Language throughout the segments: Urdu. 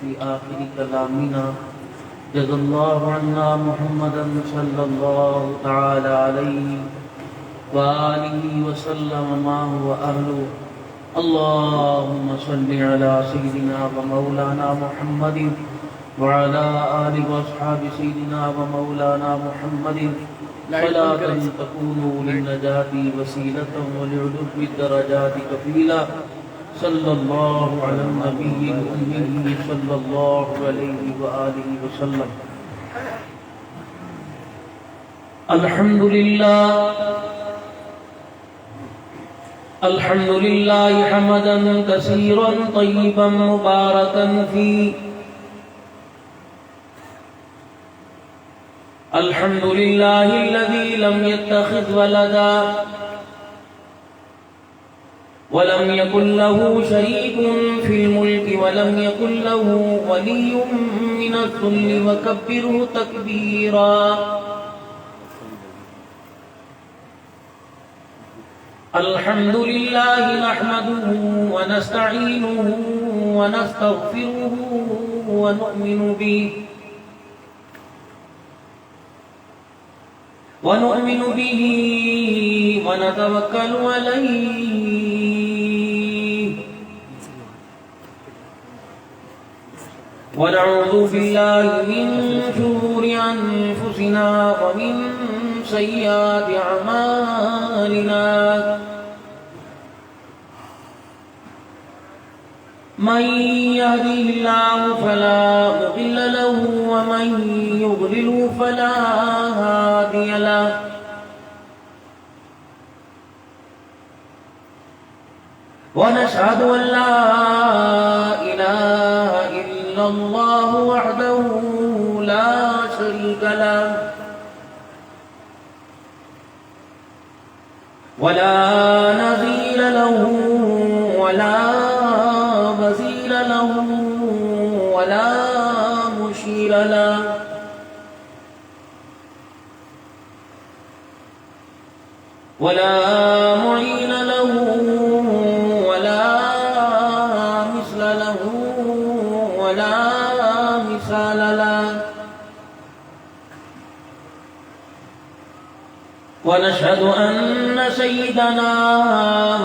في آخر كلامنا. جزا الله عنا محمدا صلى الله تعالى عليه وآله وسلم ما هو أهله. اللهم صل على سيدنا ومولانا محمد وعلى آل وأصحاب سيدنا ومولانا محمد صلاة تكون للنجاة وسيلة ولعلو الدرجات كفيلا. صلى الله على النبي الأمي صلى الله عليه وآله وسلم. الحمد لله حمدا كثيرا طيبا مباركا فيه. الحمد لله الذي لم يتخذ ولدا ولم يكن له شريك في الملك ولم يكن له ولي من الذل وكبره تكبيرا. الحمد لله نحمده ونستعينه ونستغفره ونؤمن به ونتوكل عليه ونعوذ بالله من شرور أنفسنا ومن سيئات أعمالنا. من يهده الله فلا مضل له ومن يضلل فلا هادي له. ونشهد أن لا إله إلا الله وحده لا شريك له ولا نظير له ولا وزير له ولا مشير له. ولا معين له ولا مثل له ولا مثال له. ونشهد أن سيدنا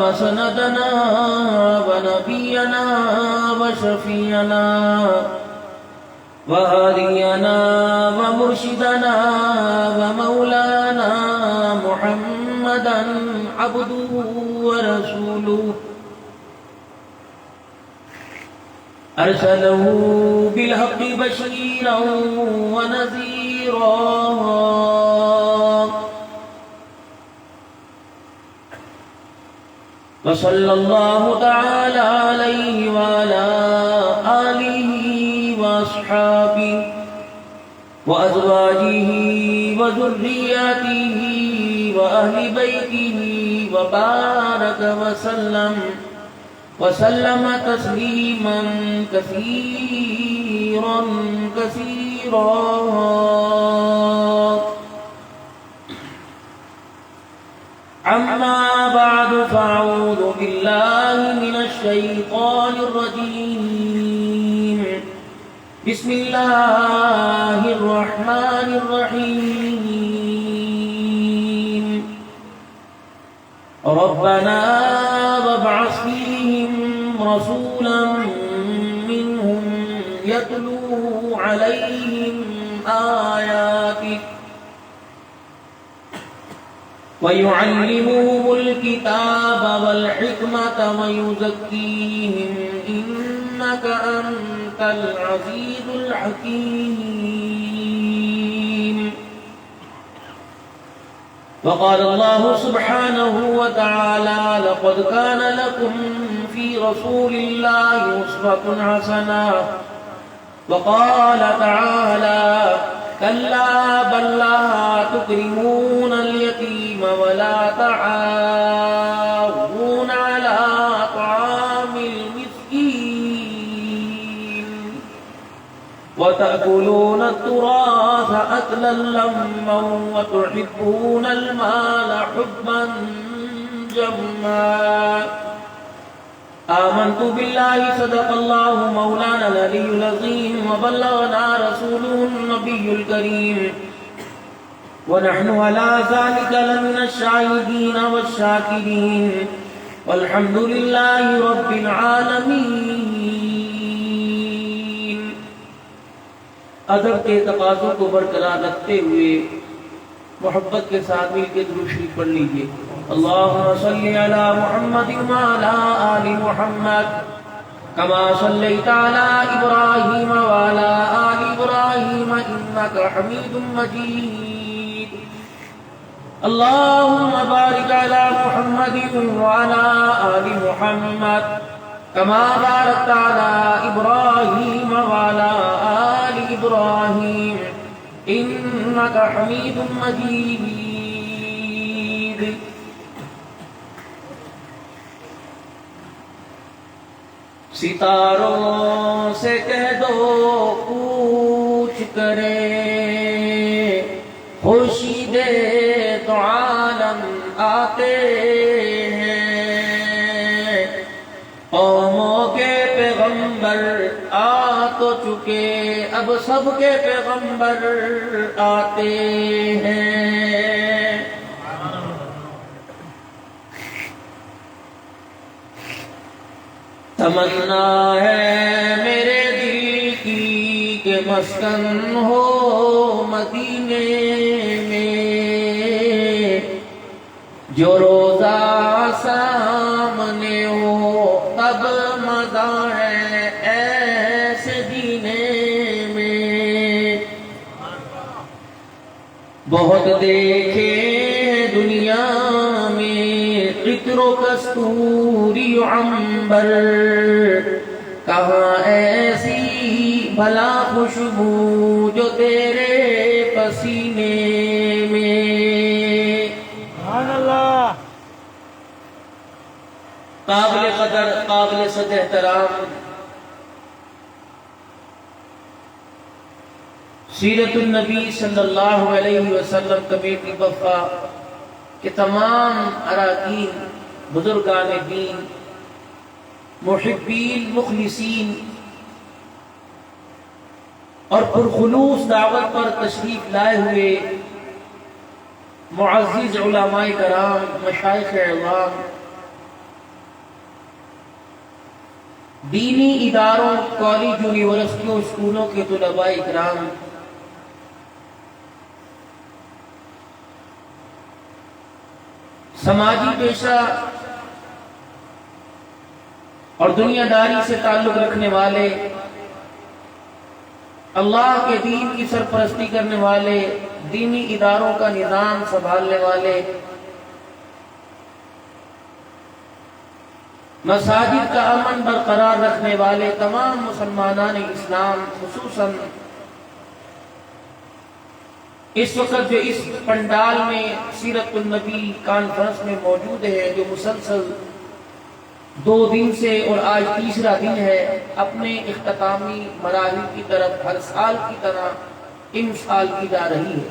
وسندنا ونبينا وشفينا وهادينا ومرشدنا ومولانا محمدا عبده ورسوله أرسله بالحق بشيرا ونذيرا. وصلى الله تعالى عليه وعلى آله وأصحابه وأزواجه وذرياته وأهل بيته وبارك وسلم تسليما كثيرا كثيرا. أما بعد فأعوذ بالله من الشيطان الرجيم. بسم الله الرحمن الرحيم. ربنا وابعث فيهم رسولا منهم يتلو عليهم آياتك ويعلمهم الكتاب والحكمة ويزكيهم إنك أنت العزيز الحكيم. وقال الله سبحانه وتعالى لقد كان لكم في رسول الله أسوة حسنة. وقال تعالى كلا بل لا تكرمون اليتيم ولا تعاونون على طعام المسكين وتأكلون التراث أكلا لما وتحبون المال حبا جما. آمنت بالله صدق الله مولانا العلي العظيم وبلغنا رسوله النبي الكريم ونحن على ذلك لمن الشاهدين والشاكرين والحمد لله رب العالمين. ادب کے تقاضوں کو برقرار رکھتے ہوئے محبت کے ساتھ مل کے درود شریف پڑھ لیجیے. اللهم صل على محمد وعلى آل محمد كما صليت على إبراهيم وعلى آل إبراهيم إنك حميد مجيد. اللهم بارك على محمد وعلى آل محمد كما باركت على إبراهيم وعلى آل إبراهيم إنك حميد مجيد. ستاروں سے کہہ دو کوچ کرے خورشید تو عالم آتے ہیں. قوموں کے پیغمبر آ تو چکے اب سب کے پیغمبر آتے ہیں. تمنا ہے میرے دل کی کہ مسکن ہو مدینے میں جو روزہ سامنے ہو تب مزہ ہے ایسے جینے میں. بہت دیکھے دنیا میں قطر و کستوری عنبر کہاں ایسی بھلا خوشبو جو تیرے پسینے میں. سبحان اللہ. قابل قدر قابل صد احترام سیرت النبی صلی اللہ علیہ وسلم کمیٹی وفا کہ تمام اراکین بزرگان دین محبین مخلصین اور پرخلوص دعوت پر تشریف لائے ہوئے معزز علماء کرام مشائخ اعظام دینی اداروں کالج یونیورسٹیوں اسکولوں کے طلباء کرام سماجی پیشہ اور دنیا داری سے تعلق رکھنے والے اللہ کے دین کی سرپرستی کرنے والے دینی اداروں کا نظام سنبھالنے والے مساجد کا امن برقرار رکھنے والے تمام مسلمانان اسلام خصوصاً اس وقت جو اس پنڈال میں سیرت النبی کانفرنس میں موجود ہے جو مسلسل 2 دن سے اور آج تیسرا دن ہے اپنے اختتامی مراحل کی طرف ہر سال کی طرح ان سال کی جا رہی ہے.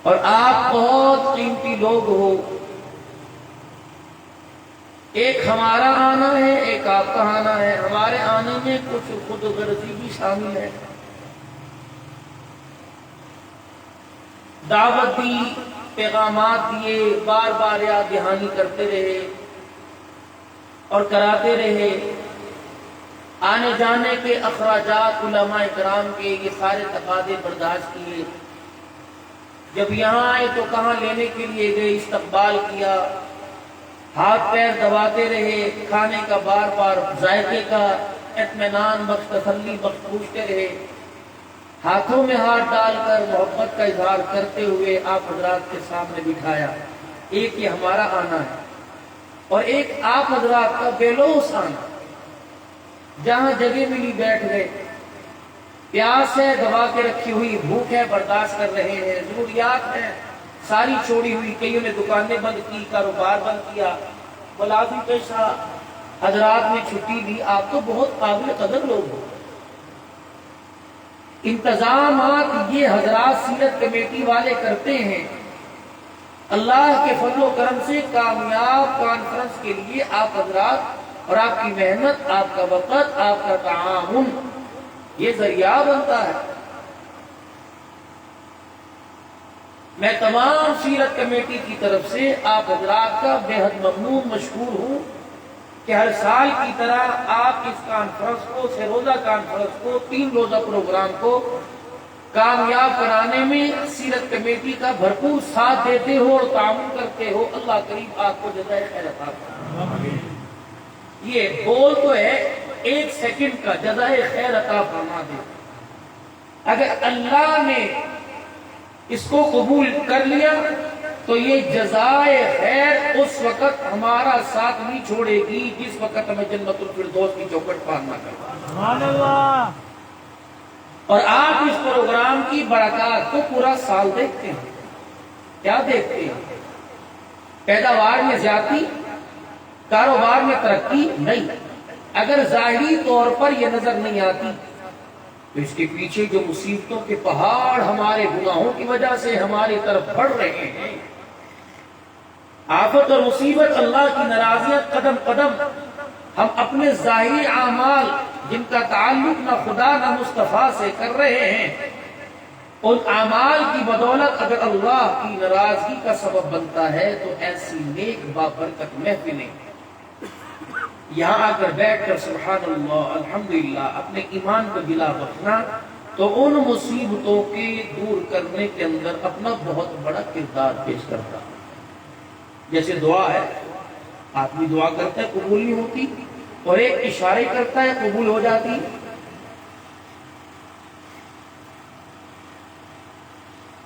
اور آپ بہت قیمتی لوگ ہو. ایک ہمارا آنا ہے ایک آپ کا آنا ہے. ہمارے آنے میں کچھ خود غرضی بھی شامل ہے. دعوت دی پیغامات دیے بار بار یاد دہانی کرتے رہے اور کراتے رہے. آنے جانے کے اخراجات علماء کرام کے یہ سارے تقاضے برداشت کیے. جب یہاں آئے تو کہاں لینے کے لیے گئے استقبال کیا. ہاتھ پیر دباتے رہے. کھانے کا بار بار ذائقے کا اطمینان بخش تسلی بخش پوچھتے رہے. ہاتھوں میں ہاتھ ڈال کر محبت کا اظہار کرتے ہوئے آپ حضرات کے سامنے بٹھایا. ایک یہ ہمارا آنا ہے اور ایک آپ حضرات کا بے لوث آنا. جہاں جگہ ملی بیٹھ گئے. پیاس ہے دبا کے رکھی ہوئی, بھوک ہے برداشت کر رہے ہیں, ضروریات ہیں ساری چھوڑی ہوئی. کئیوں نے دکانیں بند کی, کاروبار بند کیا, ملازم پیشہ حضرات نے چھٹی دی. آپ تو بہت قابل قدر لوگ ہو. انتظامات یہ حضرات سیرت کمیٹی والے کرتے ہیں. اللہ کے فضل و کرم سے کامیاب کانفرنس کے لیے آپ حضرات اور آپ کی محنت، آپ کا وقت، آپ کا تعاون یہ ذریعہ بنتا ہے۔ میں تمام سیرت کمیٹی کی طرف سے آپ حضرات کا بے حد ممنون مشکور ہوں کہ ہر سال کی طرح آپ اس کانفرنس کو، سہ روزہ کانفرنس کو، 3 روزہ پروگرام کو کامیاب بنانے میں سیرت کمیٹی کا بھرپور ساتھ دیتے ہو اور تعاون کرتے ہو۔ اللہ کریم آپ کو جزائے خیر عطا فرمائے۔ یہ بول تو ہے 1 سیکنڈ کا، جزائے خیر عطا فرما دے۔ اگر اللہ نے اس کو قبول کر لیا تو یہ جزائے خیر اس وقت ہمارا ساتھ نہیں چھوڑے گی جس وقت ہمیں جنت الفردوس کی چوکھٹ پار نہ کرتا۔ سبحان اللہ۔ اور آپ اس پروگرام کی برکات کو پورا سال دیکھتے ہیں۔ کیا دیکھتے ہیں؟ پیداوار میں زیادتی، کاروبار میں ترقی نہیں۔ اگر ظاہری طور پر یہ نظر نہیں آتی تو اس کے پیچھے جو مصیبتوں کے پہاڑ ہمارے گناہوں کی وجہ سے ہماری طرف بڑھ رہے ہیں، آفت اور مصیبت، اللہ کی ناراضیاں قدم قدم ہم اپنے ظاہری اعمال جن کا تعلق نہ خدا نہ مصطفیٰ سے کر رہے ہیں، ان اعمال کی بدولت اگر اللہ کی ناراضگی کا سبب بنتا ہے تو ایسی نیک بابرکت محفلیں یہاں آ کر بیٹھ کر سبحان اللہ الحمدللہ اپنے ایمان کو گلا بخشنا تو ان مصیبتوں کے دور کرنے کے اندر اپنا بہت بڑا کردار پیش کرتا ہے۔ جیسے دعا ہے، آدمی دعا کرتا ہے قبول نہیں ہوتی، اور ایک اشارے کرتا ہے قبول ہو جاتی۔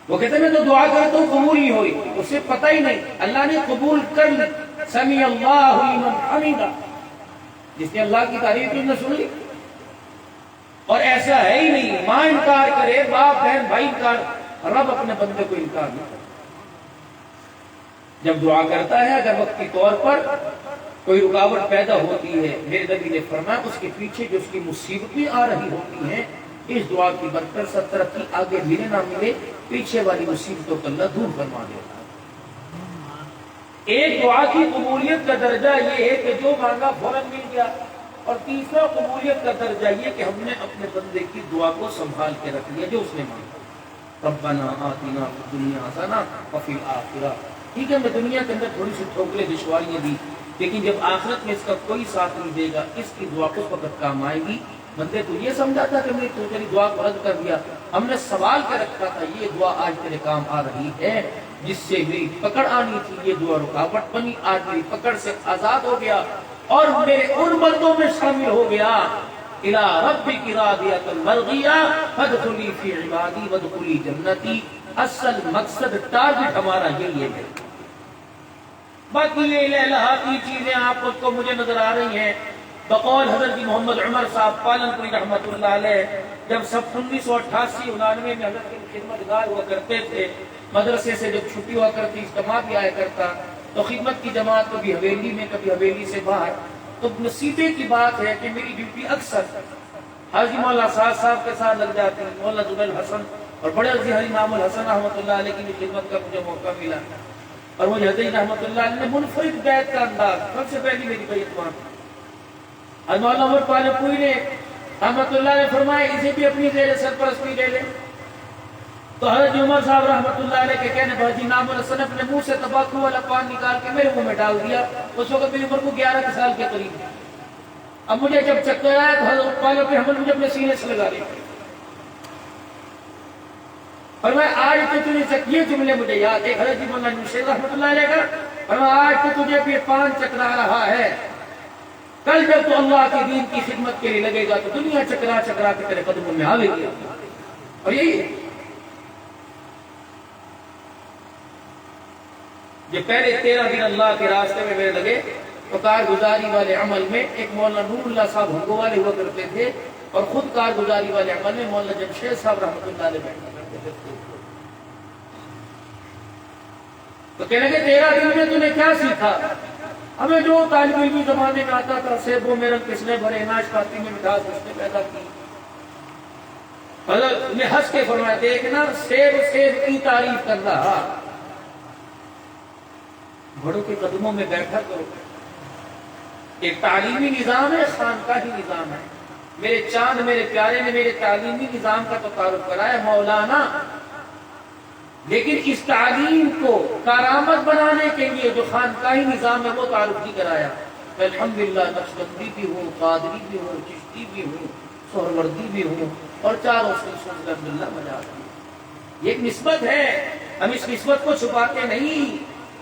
وہ کہتے ہیں میں تو دعا کرتا ہوں قبول نہیں ہوئی، اسے پتہ ہی نہیں اللہ نے قبول کر لی۔ سمیع اللہ لمن حمیدہ، جس نے اللہ کی تعریف کی، نے سن لی۔ اور ایسا ہے ہی نہیں، ماں انکار کرے، باپ بہن بھائی انکار، رب اپنے بندے کو انکار نہیں کرتا۔ جب دعا کرتا ہے اگر وقت کے طور پر کوئی رکاوٹ پیدا ہوتی ہے، میرے نبی نے فرمایا اس کے پیچھے جو اس کی مصیبتیں آ رہی ہوتی ہیں، اس دعا کی برکت سے ترقی آگے ملے نہ ملے، پیچھے والی مصیبتوں کو اللہ دور فرما دیتا ہے۔ ایک دعا کی قبولیت کا درجہ یہ ہے کہ جو مانگا فوراً مل گیا، اور تیسرا قبولیت کا درجہ یہ کہ ہم نے اپنے بندے کی دعا کو سنبھال کے رکھ لیا جو اس نے مانگا۔ ربنا آتنا فی الدنیا حسنہ وفی الآخرہ، ٹھیک ہے میں دنیا کے اندر تھوڑی سی ٹھوکریں دشواریاں دی، لیکن جب آخرت میں اس کا کوئی ساتھ نہیں دے گا، اس کی دعا اس وقت کام آئے گی۔ بندے تو یہ سمجھا تھا کہ میں تو تیری دعا کو رد کر دیا، ہم نے سوال کر رکھا تھا یہ دعا آج تیرے کام آ رہی ہے، جس سے میری پکڑ آنی تھی یہ دعا رکاوٹ بنی، آج میری پکڑ سے آزاد ہو گیا اور میرے ان بندوں میں شامل ہو گیا۔ الی ربک راضیۃ مرضیہ فادخلی فی عبادی وادخلی جنتی۔ اصل مقصد ٹارگٹ ہمارا یہی ہے۔ باقی یہ لہلاتی چیزیں آپ کو مجھے نظر آ رہی ہیں۔ بقول حضرت محمد عمر صاحب پالن پوری رحمۃ اللہ علیہ، جب سب 1988-99 میں حضرت کی خدمت گار ہوا کرتے تھے، مدرسے سے جب چھٹی ہوا کرتی اجتماع بھی آیا کرتا، تو خدمت کی جماعت کبھی حویلی میں کبھی حویلی سے باہر، تو نصیبے کی بات ہے کہ میری ڈیوٹی اکثر حاجی مولانا صاحب کے ساتھ لگ جاتی، مولانا زبیر الحسن اور بڑے عزیز حاجی نام الحسن رحمۃ اللہ علیہ کی بھی خدمت کا مجھے موقع ملا، اور مجھے حضرت رحمۃ اللہ علیہ نے منفرد بیعت کا انداز، سب سے پہلی میری بیعت وہاں تھی۔ مولانا عمر پالن پوری نے رحمۃ اللہ نے فرمایا اسے بھی اپنی زیر سرپرستی لے لے، تو حضرت عمر صاحب رحمۃ اللہ علیہ کے کہنے پر حاجی نام الحسن اپنے منہ سے تمباکو والا پان نکال کے میرے منہ میں ڈال دیا۔ اس وقت میری عمر کو 11 سال کے قریب تھی۔ اب مجھے جب چکر آیا تو حضرت پالن پہ حمل مجھے اپنے سینے سے لگا لیا، فرمایا آج تو تجھے یہ جملے مجھے یاد ہے حضرت مولانا شیخ رحمۃ اللہ علیہ کا، فرمایا آج تو تجھے بھی پان چکرا رہا ہے، کل جب تو اللہ کے دین کی خدمت کے لیے لگے گا تو دنیا چکرا چکرا کے تیرے قدموں میں آوے گی۔ اور یہی ہے جو پہلے 13 دن اللہ کے راستے میں میرے لگے، تو کارگزاری والے عمل میں ایک مولانا نور اللہ صاحب ہنگو والے ہوا کرتے تھے، اور خود کارگزاری والے عمل میں مولانا جمشید صاحب رحمۃ اللہ علیہ بیٹھا کرتے تھے۔ تو کہنے لگے 13 دن میں تو نے کیا سیکھا؟ ہمیں جو طالب علمی زمانے میں آتا تھا، سیبوں میں رنگ کس نے بھرے، ناشپاتی میں مٹھاس کس نے پیدا کی۔ حضرت نے ہنس کے فرمایا دیکھنا سیب سیب کی تعریف کر رہا، بڑوں کے قدموں میں بیٹھا کرو. ایک تعلیمی نظام ہے, خانقاہی نظام ہے. میرے چاند میرے پیارے نے میرے تعلیمی نظام کا تو تعارف کرایا مولانا, لیکن اس تعلیم کو کارآمد بنانے کے لیے جو خانقاہی نظام ہے وہ تعارف نہیں کرایا. میں الحمدللہ نقشبندی بھی ہوں, قادری بھی ہوں, چشتی بھی ہوں, سہروردی بھی ہوں, اور چاروں سلسلوں سے الحمدللہ مزہ آتی ہے. یہ ایک نسبت ہے, ہم اس نسبت کو چھپاتے نہیں.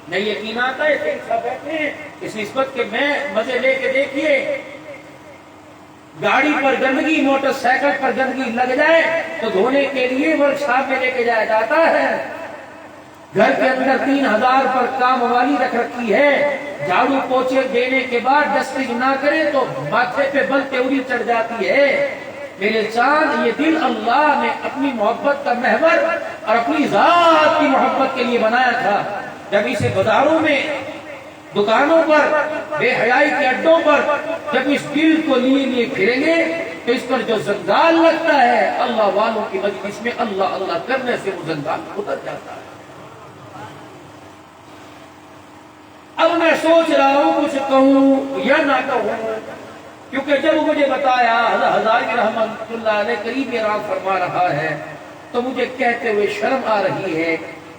نہ یقین آتا ہے کہ سب بیٹھے ہیں اس نسبت کے میں مزے لے کے دیکھیے. گاڑی پر گندگی, موٹر سائیکل پر گندگی لگ جائے تو دھونے کے لیے ورک شاپ میں لے کے جایا جاتا ہے. گھر کے اندر 3000 پر کام والی رکھ رکھی ہے, جھاڑو پوچھے دینے کے بعد ڈسٹنگ نہ کرے تو ماتھے پہ بل تیوری چڑھ جاتی ہے. میرے چاند, یہ دل اللہ نے اپنی محبت کا محور اور اپنی ذات کی محبت کے لیے بنایا تھا. جب اسے بازاروں میں, دکانوں پر, بے حیائی کے اڈوں پر جب اس دل کو لیے پھریں گے تو اس پر جو زنگال لگتا ہے, اللہ والوں کی مجلس میں اللہ اللہ کرنے سے وہ زنگال اتر جاتا ہے. اب میں سوچ رہا ہوں کچھ کہوں یا نہ کہوں, کیونکہ جب مجھے بتایا ہزاری رحمت اللہ علیہ قریب ارام فرما رہا ہے تو مجھے کہتے ہوئے شرم آ رہی ہے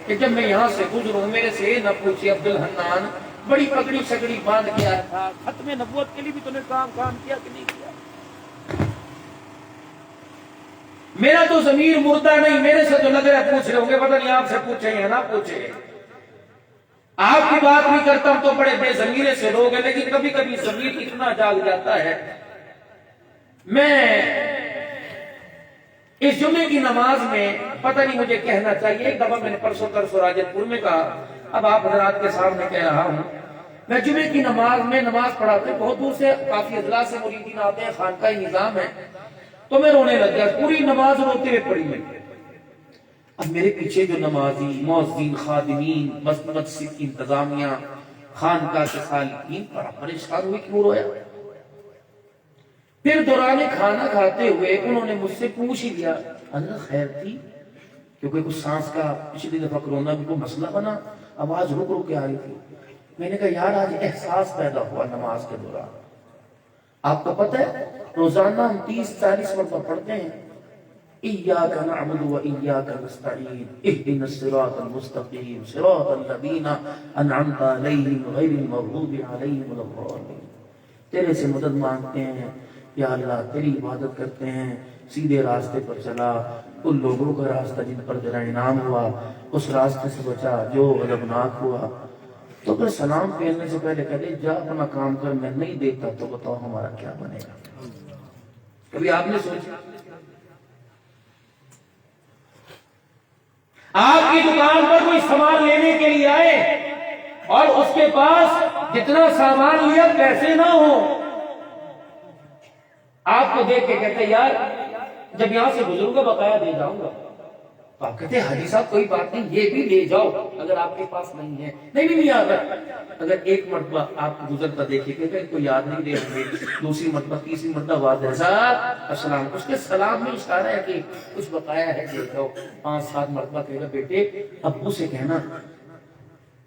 کہ جب میں یہاں سے گزروں میرے سے نہ پوچھے عبد الحنان بڑی پگڑی شگڑی باندھ کے آیا تھا, ختم نبوت کے لیے بھی تو نے کام کیا کہ نہیں کیا؟ میرا تو ضمیر مردہ نہیں, میرے سے تو لگ رہا پوچھ رہے ہوں گے, پتہ نہیں آپ سے پوچھے یا نہ پوچھے. آپ کی بات نہیں کرتا ہوں تو بڑے بے ضمیرے سے لوگ ہیں, لیکن کبھی کبھی ضمیر اتنا جاگ جاتا ہے. میں اس جمعے کی نماز میں پتہ نہیں مجھے کہنا چاہیے, ایک دفعہ میں نے پرسوں راجت پور میں کہا, اب آپ حضرات کے سامنے کہہ رہا ہوں. میں جمعے کی نماز میں نماز پڑھاتے, بہت دور سے کافی اضلاع سے مریدین آتے ہیں, خانقاہی نظام ہے, تو میں رونے لگ گیا. پوری نماز روتے ہوئے پڑھی میں. اب میرے پیچھے جو نمازی, مؤذن, خادمین, مسجد کی انتظامیہ, خانقاہ کے سالکین بڑا پریشان ہوئے کیوں رویا. پھر دوران کھانا کھاتے ہوئے انہوں نے مجھ سے پوچھ ہی لیا, اللہ خیر تھی, کیونکہ کچھ سانس کا پچھلی دفعہ کرونا بھی کوئی مسئلہ بنا, آواز رک رک کے آ رہی تھی. میں نے کہا یار آج احساس پیدا ہوا نماز کے دوران. آپ کو پتہ ہے روزانہ ہم 30-40 مرتبہ پڑھتے ہیں, ایاک نعبد و ایاک نستعین اہدنا الصراط المستقیم صراط الذین انعمت علیہم غیر المغضوب علیہم ولا الضالین. تیرے سے مدد مانگتے ہیں یا اللہ, تیری عبادت کرتے ہیں, سیدھے راستے پر چلا, ان لوگوں کا راستہ جن پر تیرا انعام ہوا اس راستے سے بچا جو غضبناک ہوا. تو پھر سلام پھیرنے سے پہلے کہتے جا اپنا کام کر, میں نہیں دیتا تو بتاؤ ہمارا کیا بنے گا. کبھی آپ نے سوچا آپ کی دکان پر کوئی سامان لینے کے لیے آئے اور اس کے پاس جتنا سامان لیا پیسے نہ ہو, آپ کو دیکھ کے کہتے یار جب یہاں سے گزروں گا بقایا دے جاؤں گا. آپ کہتے ہیں حاجی صاحب کوئی بات نہیں, یہ بھی لے جاؤ اگر آپ کے پاس نہیں ہے. نہیں آتا. اگر ایک مرتبہ آپ کو گزرتا دیکھیے کہ کوئی یاد نہیں دے ہوں گے, دوسری مرتبہ تیسری مرتبہ واضح صاحب السلام, اس کے سلام میں اشارہ ہے کہ کچھ بقایا ہے دے جاؤ. 5-7 مرتبہ کہے گا بیٹے ابو سے کہنا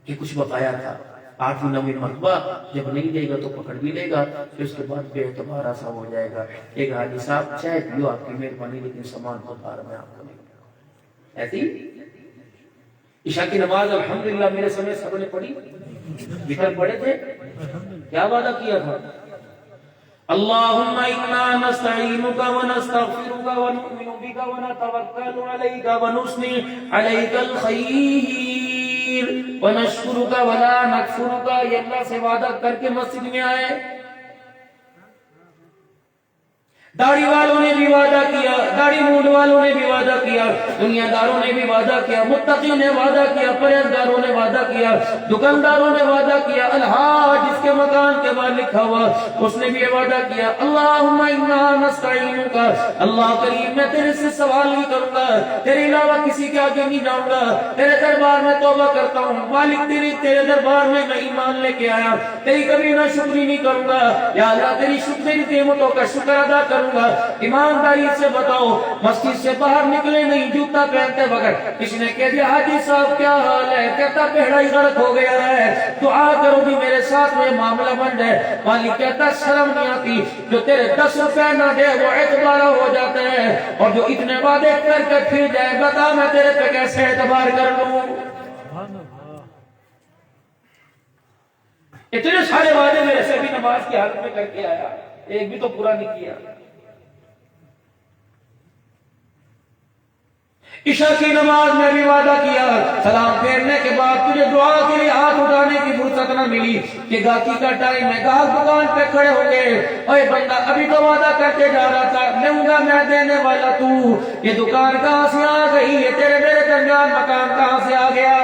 کہ کچھ بقایا تھا. 8ویں مرتبہ جب نہیں دے گا تو پکڑ بھی لے گا, پھر اس کے بعد بے اعتبار سا ہو جائے گا. ایک حاجی صاحب چائے پیو آپ کی مہربانی, لیکن سامان کو بار میں آپ کو نہیں. ایسی عشاء کی نماز الحمدللہ میرے سمے سب نے پڑھی, وطر پڑھے تھے. کیا وعدہ کیا تھا, اللہم انا نستعینک ونستغفرک ونؤمن بک ونتوکل علیک ونثنی علیک الخیر ونشکرک ولا نکفرک. یہ اللہ سے وعدہ کر کے مسجد میں آئے. داڑھی والوں نے بھی وعدہ کیا, داڑھی مونڈ والوں نے بھی وعدہ کیا, دنیا داروں نے بھی وعدہ کیا, متقی نے وعدہ کیا, پرہیزگاروں نے وعدہ کیا, دکانداروں نے وعدہ کیا, الحاج جس کے مکان کے بعد لکھا ہوا اس نے بھی وعدہ کیا. اللہم انا نستعینک, اللہ کریم میں تیرے سے سوال نہیں کروں گا, تیرے علاوہ کسی کے آگے نہیں جاؤں گا, تیرے دربار میں توبہ کرتا ہوں. مالک تیرے دربار میں ایمان لے کے آیا, تیری کبھی نہ شکری نہیں کروں گا. یا اللہ تیری نعمتوں کا شکر ادا کر کروں گا. ایمانداری سے بتاؤ, مسجد سے باہر نکلے نہیں جوتا پہنتے وقت. کسی نے کہہ دیا حاجی صاحب کیا حال ہے؟ کہتا بہڑا ہی غرق ہو گیا ہے, دعا کرو بھی میرے ساتھ میں معاملہ بن جائے. مالک کہتا شرم نہیں آتی, جو تیرے 10 روپے نہ دے وہ اعتبار ہو جاتا ہے, اور جو اتنے وعدے کر کے پھر جائے بتا میں تیرے پہ کیسے اعتبار کر لوں. اتنے سارے وعدے میرے سے بھی نماز کی حالت میں کر کے آیا, ایک بھی تو پورا نہیں کیا. عشاء کی نماز میں بھی وعدہ کیا, سلام پھیرنے کے بعد تجھے دعا کے لیے ہاتھ اٹھانے کی فرصت نہ ملی کہ گاہکی کا ٹائم ہے, گاہک دکان پہ کھڑے ہو گئے. اے بندہ ابھی تو وعدہ کرتے جا رہا تھا, لوں گا میں دینے والا تو, یہ دکان کہاں سے آ گئی, یہ تیرے میرے درمیان مکان کہاں سے آ گیا.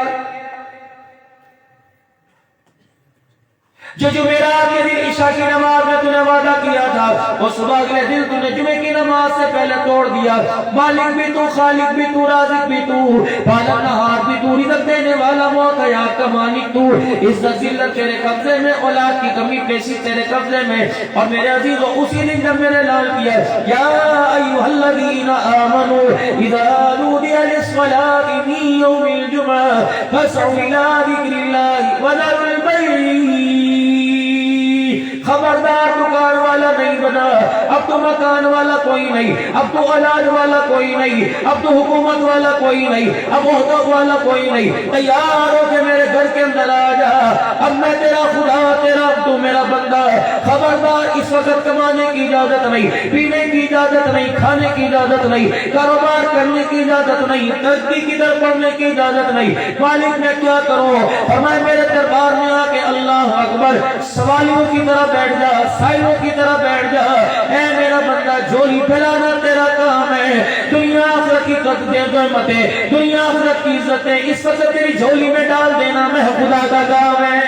جو جمعرات کے دن عشاء کی نماز میں تو نے وعدہ کیا تھا, وہ صبح اگلے دن تو نے جمعے کی نماز سے پہلے توڑ دیا. مالک بھی تو, خالق بھی تو, رازق بھی تو, پالن نہار بھی تو, رزق دینے والا, موت حیات کا مالک تو. عزت ذلت تیرے قبضے میں, اولاد کی کمی پیشی تیرے قبضے میں. اور میرے عزیزو اسی دن جب میں نے اعلان کیا یا ایھا الذین آمنوا اذا نودی للصلاۃ من یوم الجمعہ فاسعوا الی ذکر اللہ وذروا البیع. خبردار دکان والا نہیں بنا, اب تو مکان والا کوئی نہیں, اب تو اولاد والا کوئی نہیں, اب تو حکومت والا کوئی نہیں, اب عہدہ والا کوئی نہیں. تیار ہو کہ میرے گھر کے اندر آ جا, اب میں تیرا خدا, تیرا تو میرا بندہ. خبردار اس وقت کمانے کی اجازت نہیں, پینے کی اجازت نہیں, کھانے کی اجازت نہیں, کاروبار کرنے کی اجازت نہیں, ترقی کی طرف پڑھنے کی اجازت نہیں. مالک میں کیا کروں؟ فرمائے میرے دربار میں آ کے اللہ اکبر, سوالیوں کی طرح بیٹھ جا, سائلوں کی طرح بیٹھ جا. اے میرا بندہ جھولی پھیلانا تیرا کام ہے, دنیا آخرت کی قدریں, دنیا آخرت کی عزتیں اس وقت تیری جھولی میں ڈال دینا میں خدا کا کام ہے.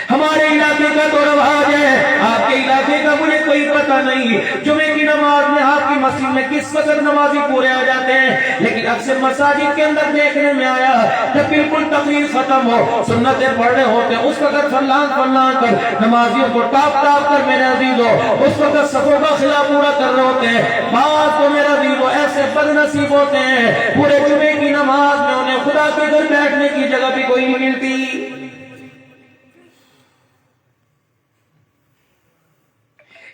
ہمارے علاقے کا تو رواج ہے, آپ کے علاقے کا مجھے کوئی پتہ نہیں. جمعے کی نماز میں آپ کی مسجد میں کس وقت نمازی پورے آ جاتے ہیں, لیکن اکثر مساجد کے اندر دیکھنے میں آیا جب بالکل تقریر ختم ہو, سنتیں پڑھ رہے ہوتے ہیں, اس وقت فلان فلان کر نمازیوں کو ٹاپ ٹاپ کر میرے عزیزو اس وقت صفوں کا خلا پورا کر رہے ہوتے ہیں. بعض تو میرے عزیزو ایسے بد نصیب ہوتے ہیں پورے جمعے کی نماز میں انہیں خدا کے گھر بیٹھنے کی جگہ بھی کوئی نہیں ملتی.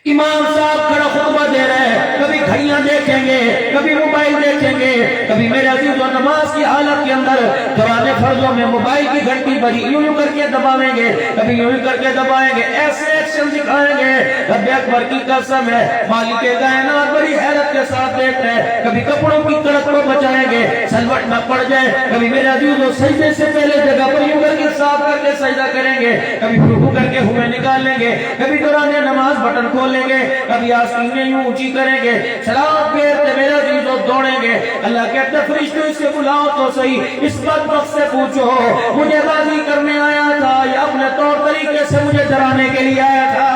امام صاحب کھڑا خطبہ دے رہے ہیں, کبھی گھڑیاں دیکھیں گے, کبھی موبائل دیکھیں گے, کبھی میرے عزیز و نماز کی حالت کے اندر دوران فرضوں میں موبائل کی گھنٹی بجی یوں یوں کر کے دباویں گے, کبھی یوں یوں کر کے دبائیں گے, ایسے ایکشن دکھائیں گے. رب اکبر کی قسم ہے, مالک کائنات بڑی حیرت کے ساتھ دیکھتے ہیں. کبھی کپڑوں کی کڑک کو بچائیں گے سلوٹ نہ پڑ جائے, کبھی میرے عزیز و سجدے سے پہلے جگہ پر یوں کر کے صاف کر کے سجدہ کریں گے, کبھی رکوع کر کے ہوئے نکال لیں گے, کبھی دوران نماز بٹن کھول لیں گے, کبھی آستینیں یوں اونچی کریں گے, سلام پھیرتے میرے عزیزو دوڑیں گے. اللہ کہتے ہیں فرشتوں اس سے بلاؤ تو صحیح, اس بدبخت سے پوچھو مجھے راضی کرنے آیا تھا یا اپنے طور طریقے سے مجھے ڈرانے کے لیے آیا تھا.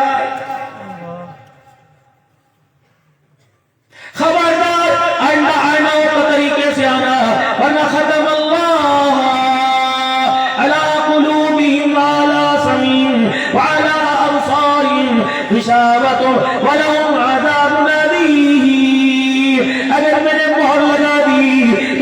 خبردار آئندہ آئینہ اور طریقے سے آنا, ورنہ ختم اللہ علی قلوبہم وعلی سمعہم وعلی ابصارہم غشاوۃ ولہم عذاب علیم. اگر میں نے مہر لگا دی,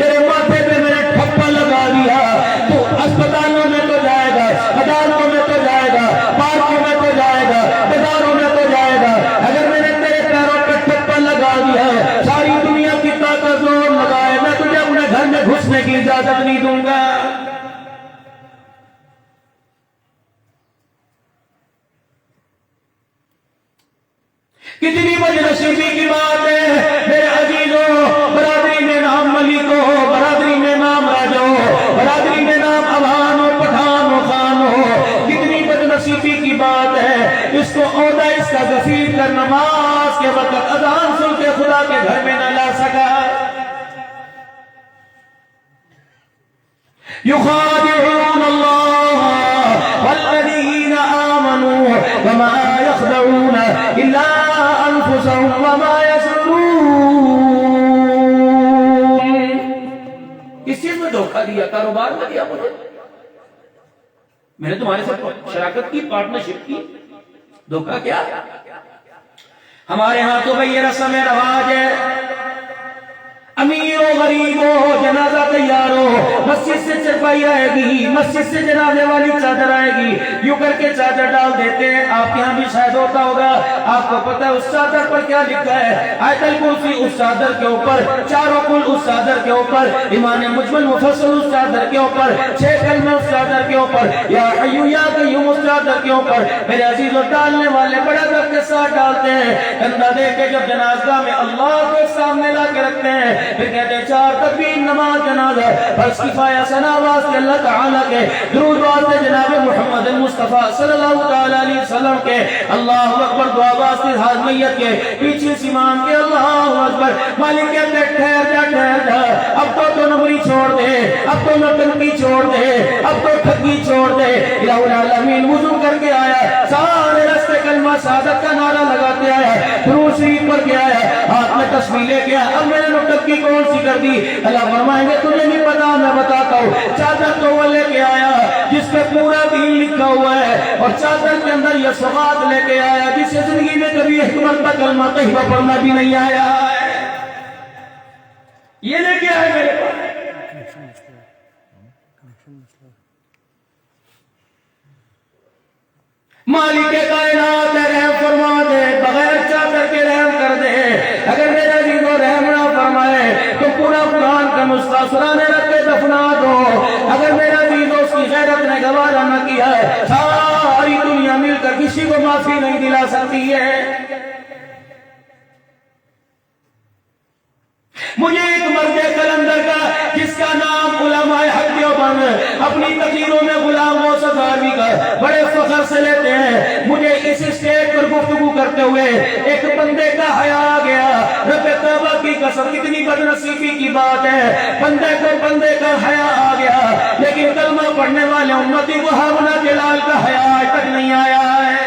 تیرے ماتھے پہ میں نے ٹھپا لگا دیا, تو اسپتالوں میں تو جائے گا, عدالتوں میں تو جائے گا, پارکوں میں تو جائے گا, بازاروں میں تو جائے گا. اگر میں نے تیرے پیروں پہ ٹھپا لگا دیا, ساری دنیا کی طاقت زور لگائے, میں تجھے اپنے گھر میں گھسنے کی اجازت نہیں دوں گا. کتنی بدنصیبی کی بات ہے میرے عزیزوں, برادری میں نام ملک ہو, برادری میں نام راجہ ہو, برادری میں نام افغان ہو, پٹھان ہو, خان ہو, کتنی بدنصیبی کی بات ہے. اس کو عہدہ اس کا غفیر کر نماز کے وقت اذان سن کے خدا کے گھر میں نہ لا سکا. يخادعون الله والذين آمنوا وما يخدعون إلا أنفسهم وما يشعرون. کس چیز میں دھوکہ دیا؟ کاروبار میں دیا مجھے, میں نے تمہارے ساتھ شراکت کی، پارٹنرشپ کی، دھوکہ کیا؟ ہمارے ہاں تو بھئی یہ رسم رواج ہے، امیر و غریب ہو، جنازہ تیار ہو، مسجد سے چرپائی آئے گی، مسجد سے جنازے والی چادر آئے گی، یوں کر کے چادر ڈال دیتے ہیں۔ آپ یہاں بھی شاید ہوتا ہوگا، آپ کو پتہ ہے اس چادر پر کیا لکھا ہے؟ آیت الکرسی اس چادر کے اوپر، چاروں کل اس چادر کے اوپر، ایمان مجمل مفصل اس چادر کے اوپر، 6 کلمے اس چادر کے اوپر، یا حیو یا قیوم اس چادر کے اوپر۔ میرے عزیزوں، ڈالنے والے بڑا دب کے ساتھ ڈالتے ہیں، کندھا دے کے جب جنازہ میں اللہ کے سامنے لا کے رکھتے ہیں، پھر کہتے ہیں 4 تکبیر نماز جنازہ، فرض کفایہ ثنا واسطے اللہ تعالیٰ کے، درود واسطے جناب محمد مصطفیٰ صلی اللہ تعالیٰ علیہ وسلم کے، اللہ اکبر دعا واسطے حاضر میت کے، پیچھے سیمان کے، اللہ اکبر۔ مالک کہتے ہیں ٹھہر جا ٹھہر جا، اب تو نمبری چھوڑ دے، اب تو نوٹنکی چھوڑ دے، اب تو ٹھگی چھوڑ دے۔ الہ العالمین وضو کر کے آیا، سارے راستے کلمہ شہادت کا نعرہ لگاتے آیا، درود شریف پڑھ کے آیا، ہاتھ میں تسبیح لے کے آیا۔ اب میں نے نوٹنکی کون سی کر دی؟ اللہ فرمائیں گے تجھے نہیں پتا، میں بتاتا ہوں۔ چادر تو وہ لے کے آیا جس پہ پورا دین لکھا ہوا ہے، اور چادر کے اندر یہ سوغات لے کے آیا جسے زندگی میں کبھی ایک مرتبہ کلمہ طیبہ پڑھنا بھی نہیں آیا ہے، یہ لے کے آئے میرے پاس۔ مالک کائنات رحم فرما دے، بغیر چادر کے رحم کر دے۔ اگر میرا جی کو رحم نہ فرمائے تو پورا قرآن کا نسخہ سرانے رکھ کے دفنا دو۔ اگر میرا جی کو اس کی غیرت نے گوارا نہ کیا ہے، ساری دنیا مل کر کسی کو معافی نہیں دلا سکتی ہے۔ مجھے ایک مرد قلندر کا جس کا نام علماء حق دیوبند اپنی تقریروں میں غلام غوث آدمی کا بڑے فخر سے لیتے ہیں، مجھے اس اسٹیج پر گفتگو کرتے ہوئے ایک بندے کا حیا آ گیا۔ رب توبہ کی قسم، کتنی بد نصیبی کی بات ہے، بندے کا حیا آ گیا، لیکن کلمہ پڑھنے والے امتی کو ہارون جلال کا حیا آج تک نہیں آیا ہے۔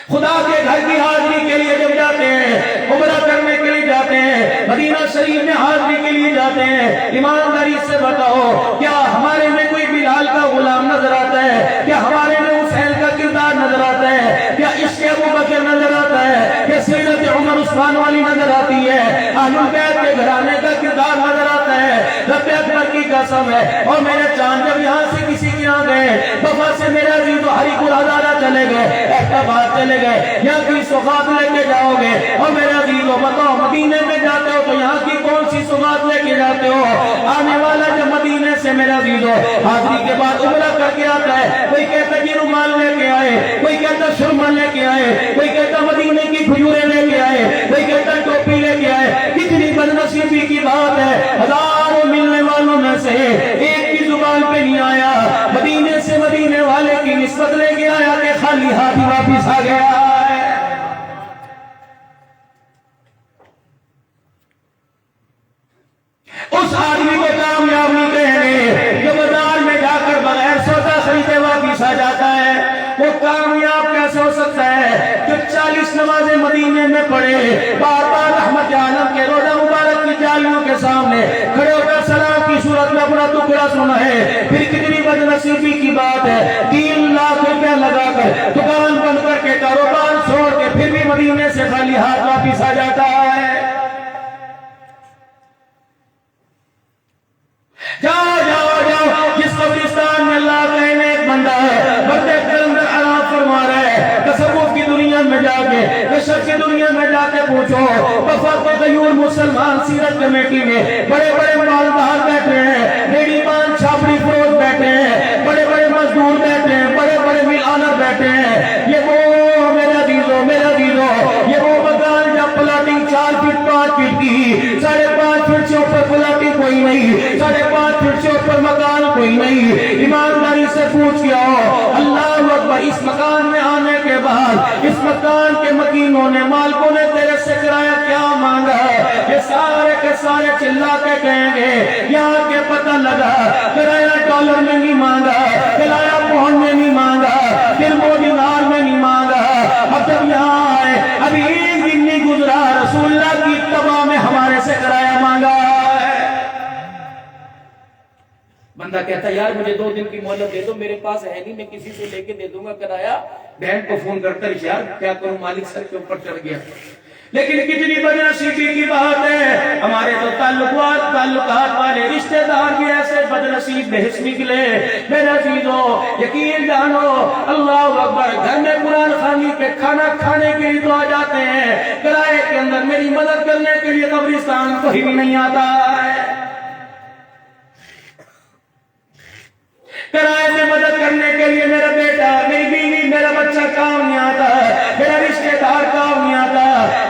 خدا کے گھر کی حاضری کے لیے جب جاتے ہیں، عمرہ کرنے کے لیے جاتے ہیں، مدینہ شریف میں حاضری کے لیے جاتے ہیں، ایمانداری سے بتاؤ کیا ہمارے میں کوئی بلال کا غلام نظر آتا ہے؟ کیا ہمارے میں حسین کا کردار نظر آتا ہے؟ کیا عشق ابو بکر نظر آتا ہے؟ کیا سیرت عمر عثمان والی نظر آتی ہے؟ اہل بیت کے گھرانے کا کردار نظر آتا ہے؟ رب اکبر کی قسم ہے، اور میرے چاند جب یہاں سے کسی کے یہاں گئے، وفا سے میرا عزیز و ہری کو ہزارہ چلے گئے، احتباد چلے گئے، یہاں کی سوغات لے کے جاؤ گے، اور میرا عزیز و بتاؤ مدینے میں جاتے ہو تو یہاں کی کون سی سوغات لے کے جاتے ہو؟ آنے والا جب مدینے سے میرا عزیز و حاضری کے بعد عمرہ کر کے آتا ہے، کوئی کہتا یہ رومال لے کے آئے، کوئی کہتا سرما لے کے آئے، کوئی کہتا مدینے کی کھجوریں لے کے آئے، کوئی کہتا ٹوپی لے کے آئے۔ کتنی بد نصیبی کی بات ہے، ہزاروں ملنے والوں میں سے ایک کی زبان پہ نہیں آیا، مدینے سے مدینے والے کی نسبت لے کے آیا کہ خالی ہاتھ واپس آ گیا ہے۔ اس آدمی کو کامیاب نہیں کہنے جو بازار میں جا کر بغیر سودا خریدے واپس آ جاتا ہے، وہ کامیاب کیسے ہو سکتا ہے؟ جو 40 نمازیں مدینے میں پڑھے، بار بار رحمت عالم کے روضہ مبارک کی جالیوں کے سامنے کھڑے ہو کر سلام کی صورت میں اپنا ٹکڑا سنا ہے، پھر کتنی بد نصیبی کی بات ہے، 3 لاکھ روپیہ لگا کر دکان بند کر کے کاروبار چھوڑ کے پھر بھی مدینے سے خالی ہاتھ واپس آ جاتا ہے۔ جاؤ جاؤ جاؤ، جس قبرستان میں اللہ کہنے ایک بندہ ہے، بندے کے اندر آرام فرما رہا ہے، تصوف کی دنیا میں جا کے، کشف کی دنیا میں جا کے پوچھو، وفات غیور مسلمان سیرت کمیٹی میں بڑے بڑے مالدار بیٹھے ہیں، ریڈی پان چھاپڑی فروش بیٹھے ہیں، بڑے بڑے مزدور بیٹھے ہیں، بڑے بڑے مل آنر بیٹھے ہیں، یہ وہ میرا دیدو یہ وہ مکان جب پلاٹنگ 4 فٹ 5 فٹ کی، 5.5 فٹ سے اوپر پلاٹنگ کوئی نہیں، 5.5 فٹ سے اوپر مکان کوئی نہیں، ایمانداری سے پوچھ کے آؤ، اللہ اکبر، اس مکان میں آنے کے بعد اس مکان کے مکینوں نے، مالکوں نے تیرے سے کرایہ کیا مانگا؟ یہ سارے کے سارے چلا کے کہیں گے یہاں کے پتہ لگا کرایہ ڈالر میں نہیں مانگا، کرایہ پاؤنڈ میں نہیں مانگا، درہم و دینار میں نہیں مانگا، اب جب یہاں آئے ابھی ایک دن نہیں گزرا رسول اللہ کی اتباع میں ہمارے سے کرایہ مانگا ہے۔ بندہ کہتا یار مجھے 2 دن کی مہلت دے دو، میرے پاس ہے نہیں، میں کسی سے لے کے دے دوں گا کرایہ۔ بہن کو فون کرتا یار کیا کروں، مالک سر کے اوپر چڑھ گیا۔ لیکن کتنی بدنصیبی کی بات ہے، ہمارے تو تعلقات والے رشتہ دار بھی ایسے بدنصیب بحث نکلے۔ میرے عزیزو یقین جانو، اللہ اکبر، گھر میں قرآن خوانی پہ کھانا کھانے کے لیے تو آ جاتے ہیں، کرائے کے اندر میری مدد کرنے کے لیے قبرستان کوئی بھی نہیں آتا ہے۔ کرائے میں مدد کرنے کے لیے میرا بیٹا، میری بیوی، میرا بچہ کام نہیں آتا، میرا رشتہ دار کام نہیں آتا۔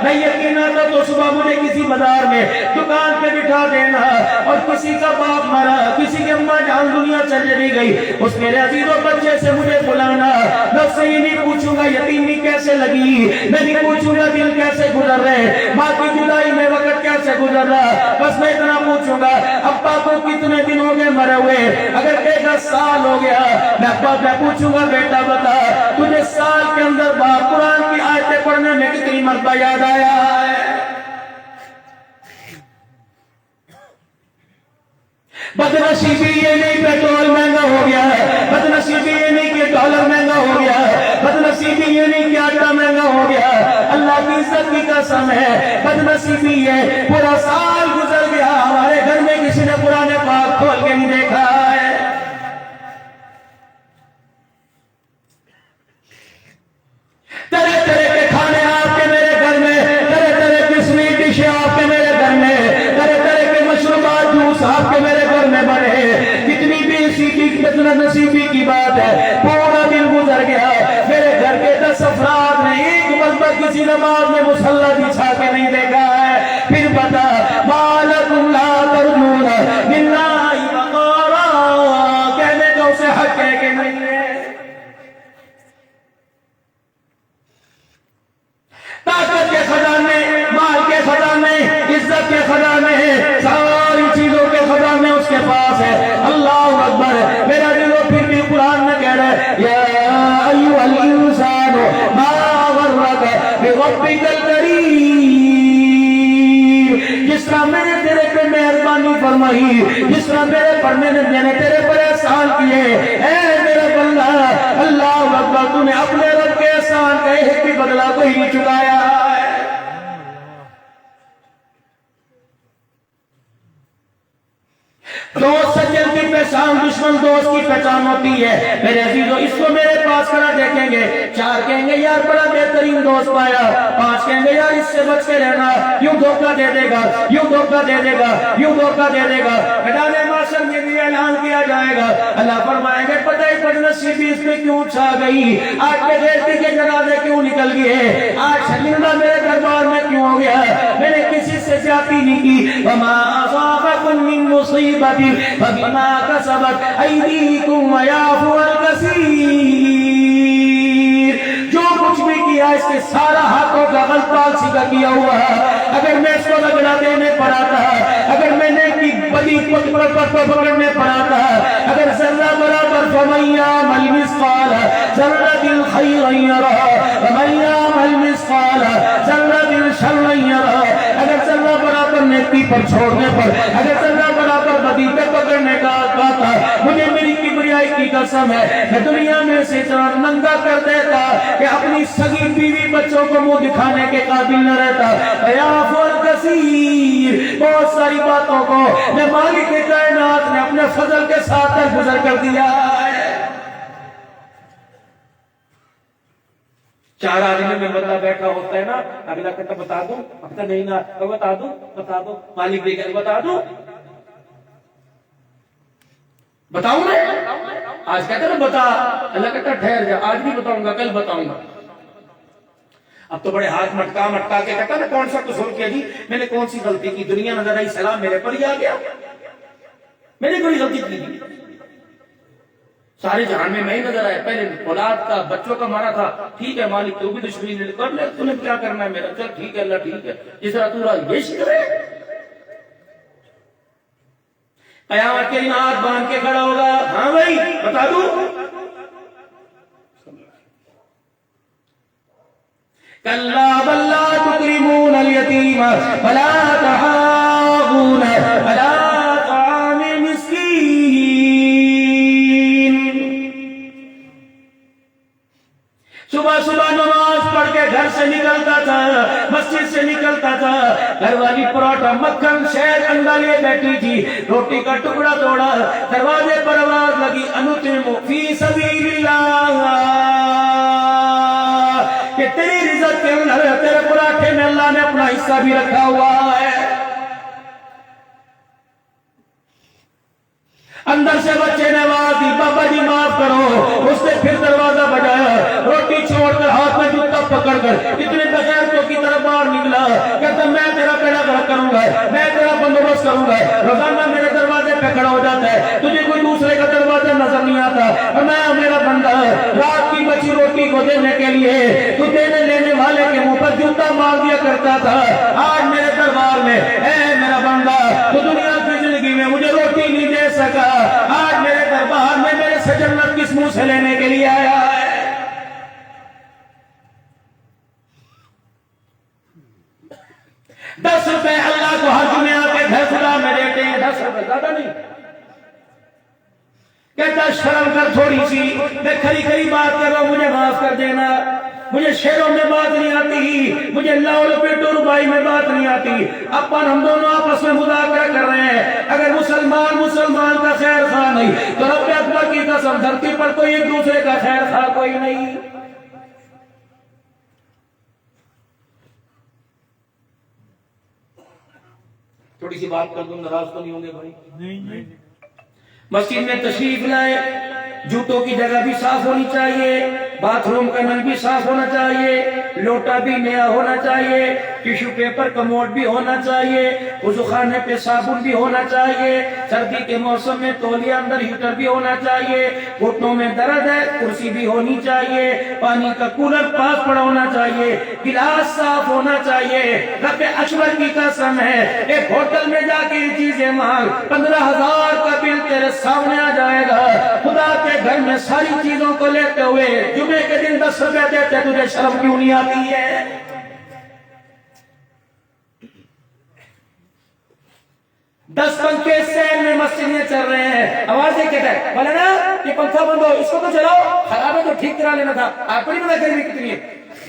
میں یقین آتا تو صبح مجھے کسی بازار میں دکان پہ بٹھا دینا، اور کسی کا باپ مرا، کسی کی اماں جان دنیا چلی گئی، اس میرے عزیزوں بچے سے مجھے بلانا۔ میں اس سے یہ نہیں پوچھوں گا یتیمی کیسے لگی، میں نہیں پوچھوں گا دل کیسے گزر رہے، ماں کی جدائی میں وقت کیسے گزر رہا، بس میں اتنا پوچھوں گا ابا کو کتنے دن ہو گئے مرے ہوئے۔ اگر 10 سال ہو گیا، میں پوچھوں گا بیٹا بتا تجھے سال کے اندر قرآن کی آیتیں پڑھنے میں کتنی مرتبہ یاد آیا ہے؟ بدنصیبی یہ نہیں پیٹرول مہنگا ہو گیا ہے، بدنصیبی یہ نہیں کہ ڈالر مہنگا ہو گیا ہے، بدنصیبی یہ نہیں کہ آٹا مہنگا ہو گیا ہے، اللہ کی عزت کی قسم ہے بدنصیبی یہ پورا سال گزر گیا، ہمارے گھر میں کسی نے قرآن پاک کھول کے نہیں دیکھا ہے۔ طرح طرح کے کھانے آپ کے میرے گھر میں، طرح طرح کی سویٹ ڈشیں آپ کے میرے گھر میں، طرح طرح کے مشروبات جوس آپ کے میرے گھر میں بنے، کتنی بدنصیبی کی بات ہے، پورا دن گزر گیا، میرے گھر کے 10 افراد نے ایک مرتبہ کسی نماز میں مصلی بچھا کے نہیں دیکھا ہے۔ پھر بتا مالکم لا ترجون للہ وقارا، کہنے کا اسے حق ہے کہ نہیں ہے؟ طاقت کے خزانے، مال کے خزانے، عزت کے خزانے، ساری چیزوں کے خزانے اس کے پاس ہے۔ اللہ اکبر، میرا دلو پھر بھی قرآن میں کہہ رہا ہے یا ایھا الانسان ما غرک بربک الکریم، جس طرح میں نے تیرے پہ مہربانی فرمائی، جس طرح میں نے تیرے پر احسان کیے، اے میرا بندہ، اللہ اکبر، تو نے اپنے رب کے احسان کا ایک بھی بدلہ کوئی نہیں چکایا ہے۔ دوست سجن کی پہچان، دشمن دوست کی پہچان ہوتی ہے۔ میرے عزیزو اس کو میرے پاس کھڑا دیکھیں گے، 4 کہیں گے یار بڑا بہترین دوست پایا، 5 کہیں گے یار اس سے بچ کے رہنا، یوں دھوکہ دے دے گا، یوں دھوکہ دے دے گا، یوں دھوکہ دے دے گا۔ میدان محشر میں بھی اعلان کیا جائے گا، اللہ فرمائیں گے پتہ ہی بدنصیبی اس میں کیوں چھا گئی، آج کے بیٹی کے جنازے کیوں نکل گئے، آج شرمندہ میرے دربار میں کیوں ہو گیا، میں نے کسی سے زیادتی نہیں کی۔ وما اصابکم من مصیبت فبما کسبت ایدیکم ویعفو عن کثیر، جو کچھ بھی کیا اس کے سارا ہاتھوں کا غلط پالسی کا کیا ہوا ہے۔ اگر میں اس کو رگڑا دینے پڑا تھا، اگر میں نے کی بڑی پکڑنے پڑا تھا، اگر ذرہ برابر فمن یعمل مثقال ذرۃ خیرا یرہ ومن یعمل مثقال ذرۃ شرا یرہ، اگر ذرہ برابر نیکی پر چھوڑنے پر، اگر ذرہ برابر بدی پہ پکڑنے کا تھا، مجھے میری کبریائی کی قسم ہے میں دنیا میں سے اتنا ننگا کر دیتا کہ اپنی سگی بیوی بچوں کو منہ دکھانے کے قابل نہ رہتا۔ یعفو عن کثیر، بہت ساری باتوں کو میں مالک کائنات نے اپنے فضل کے ساتھ گزر کر دیا ہے۔ 4 آدمی میں بندہ بیٹھا ہوتا ہے نا، اگلا کہتا بتا دوں، اب تو نہیں نا، بتا دوں، مالک دے گا بتا دوں، بتاؤں میں، آج کہتا نا بتا، اللہ کہتا ٹھہر جا، آج بھی بتاؤں گا، کل بتاؤں گا۔ اب تو بڑے ہاتھ مٹکا کے کہتا نا کون سا قصور کیا جی، میں نے کون سی غلطی کی، دنیا نظر آئی، سلام میرے پر ہی آ گیا، میں نے کوئی غلطی کی، سارے جہان میں ہی نظر آیا، پہلے اولاد کا بچوں کا مارا تھا، ٹھیک ہے مالک تو بھی دشمنی کر لے، تو نے کیا کرنا ہے میرا، چل ٹھیک ہے اللہ ٹھیک ہے، جس طرح تو رہا یہ شکر ہے۔ قیامت کے دن ہاتھ باندھ کے کھڑا ہوگا، ہاں بھائی بتا دوں، کلا بل لا تکرمون الیتیم ولا تحاضون علی طعام المسکین، صبح صبح نماز پڑھ کے گھر سے نکلتا تھا، مسجد سے نکلتا تھا، گھر والی پراٹھا مکھن شہد انڈا لیے بیٹھی تھی، روٹی کا ٹکڑا توڑا، دروازے پر آواز لگی انطعم فی سبیل اللہ، کہ تیری رزق کے اندر تیرے پراٹھے میں اللہ نے اپنا حصہ بھی رکھا ہوا ہے۔ اندر سے بچے نے آواز دی بابا جی معاف کرو، اس نے پھر دروازہ بجایا، روٹی چھوڑ کر ہاتھ میں جوتا پکڑ کر اتنے بغیر کی طرف باہر نکلا، کہتا میں تیرا بیڑا گرک کروں گا، میں تیرا بندوبست کروں گا، روزانہ میرے دروازے پہ کھڑا ہو جاتا ہے، تجھے کوئی دوسرے کا دروازہ نظر نہیں آتا، اور میں میرا بندہ رات کی بچی روٹی کو دینے کے لیے تو دینے لینے والے کے منہ پر جوتا مار دیا کرتا تھا، آج میرے دربار میں اے میرا بندہ تو دنیا کی زندگی میں مجھے روٹی نہیں دے سکا، آج میرے دربار میں میرے سے جنت کس منہ سے لینے کے لیے آیا ہے؟ 10 روپے اللہ کو ہر جمعے آ کے گھر خدا میں دیتے ہیں، 10 روپے زیادہ نہیں، کہتا شرم کر تھوڑی سی، میں کھری کھری بات کر رہا ہوں، مجھے معاف کر دینا، مجھے شعروں میں بات نہیں آتی، مجھے لاؤل پیٹو ربائی میں بات نہیں آتی، اپن ہم دونوں آپس میں مذاکرہ کر رہے ہیں، اگر مسلمان کا خیر خواہ نہیں تو رب اکبر کی قسم دھرتی پر کوئی ایک دوسرے کا خیر خواہ کوئی نہیں۔ تھوڑی سی بات کر دوں، ناراض تو نہیں ہوں گے بھائی؟ نہیں۔ مسجد میں تشریف لائے، جوتوں کی جگہ بھی صاف ہونی چاہیے، باتھ روم کا نل بھی صاف ہونا چاہیے، لوٹا بھی نیا ہونا چاہیے، ٹیشو پیپر کموڈ بھی ہونا چاہیے، وضو خانے پہ صابن بھی ہونا چاہیے، سردی کے موسم میں تولیہ اندر ہیٹر بھی ہونا چاہیے، گھٹنوں میں درد ہے کرسی بھی ہونی چاہیے، پانی کا کولر پاس پڑا ہونا چاہیے، گلاس صاف ہونا چاہیے۔ رب اکبر کی قسم ہے ایک ہوٹل میں جا کے یہ چیزیں مانگ، 15,000 کا بل تیرے سامنے آ جائے گا۔ خدا کے گھر میں ساری چیزوں کو لیتے ہوئے جمعے کے دن 10 روپے دیتے، تجھے شرم کیوں نہیں آتی ہے؟ 10 پنکھے سین میں مسجد میں چل رہے ہیں، آوازیں کہتا ہے بولے نا یہ پنکھا بند ہو، اس کو تو چلاؤ، خراب ہے تو ٹھیک کرا لینا تھا، آپ کو نہیں پتا گرمی کتنی ہے۔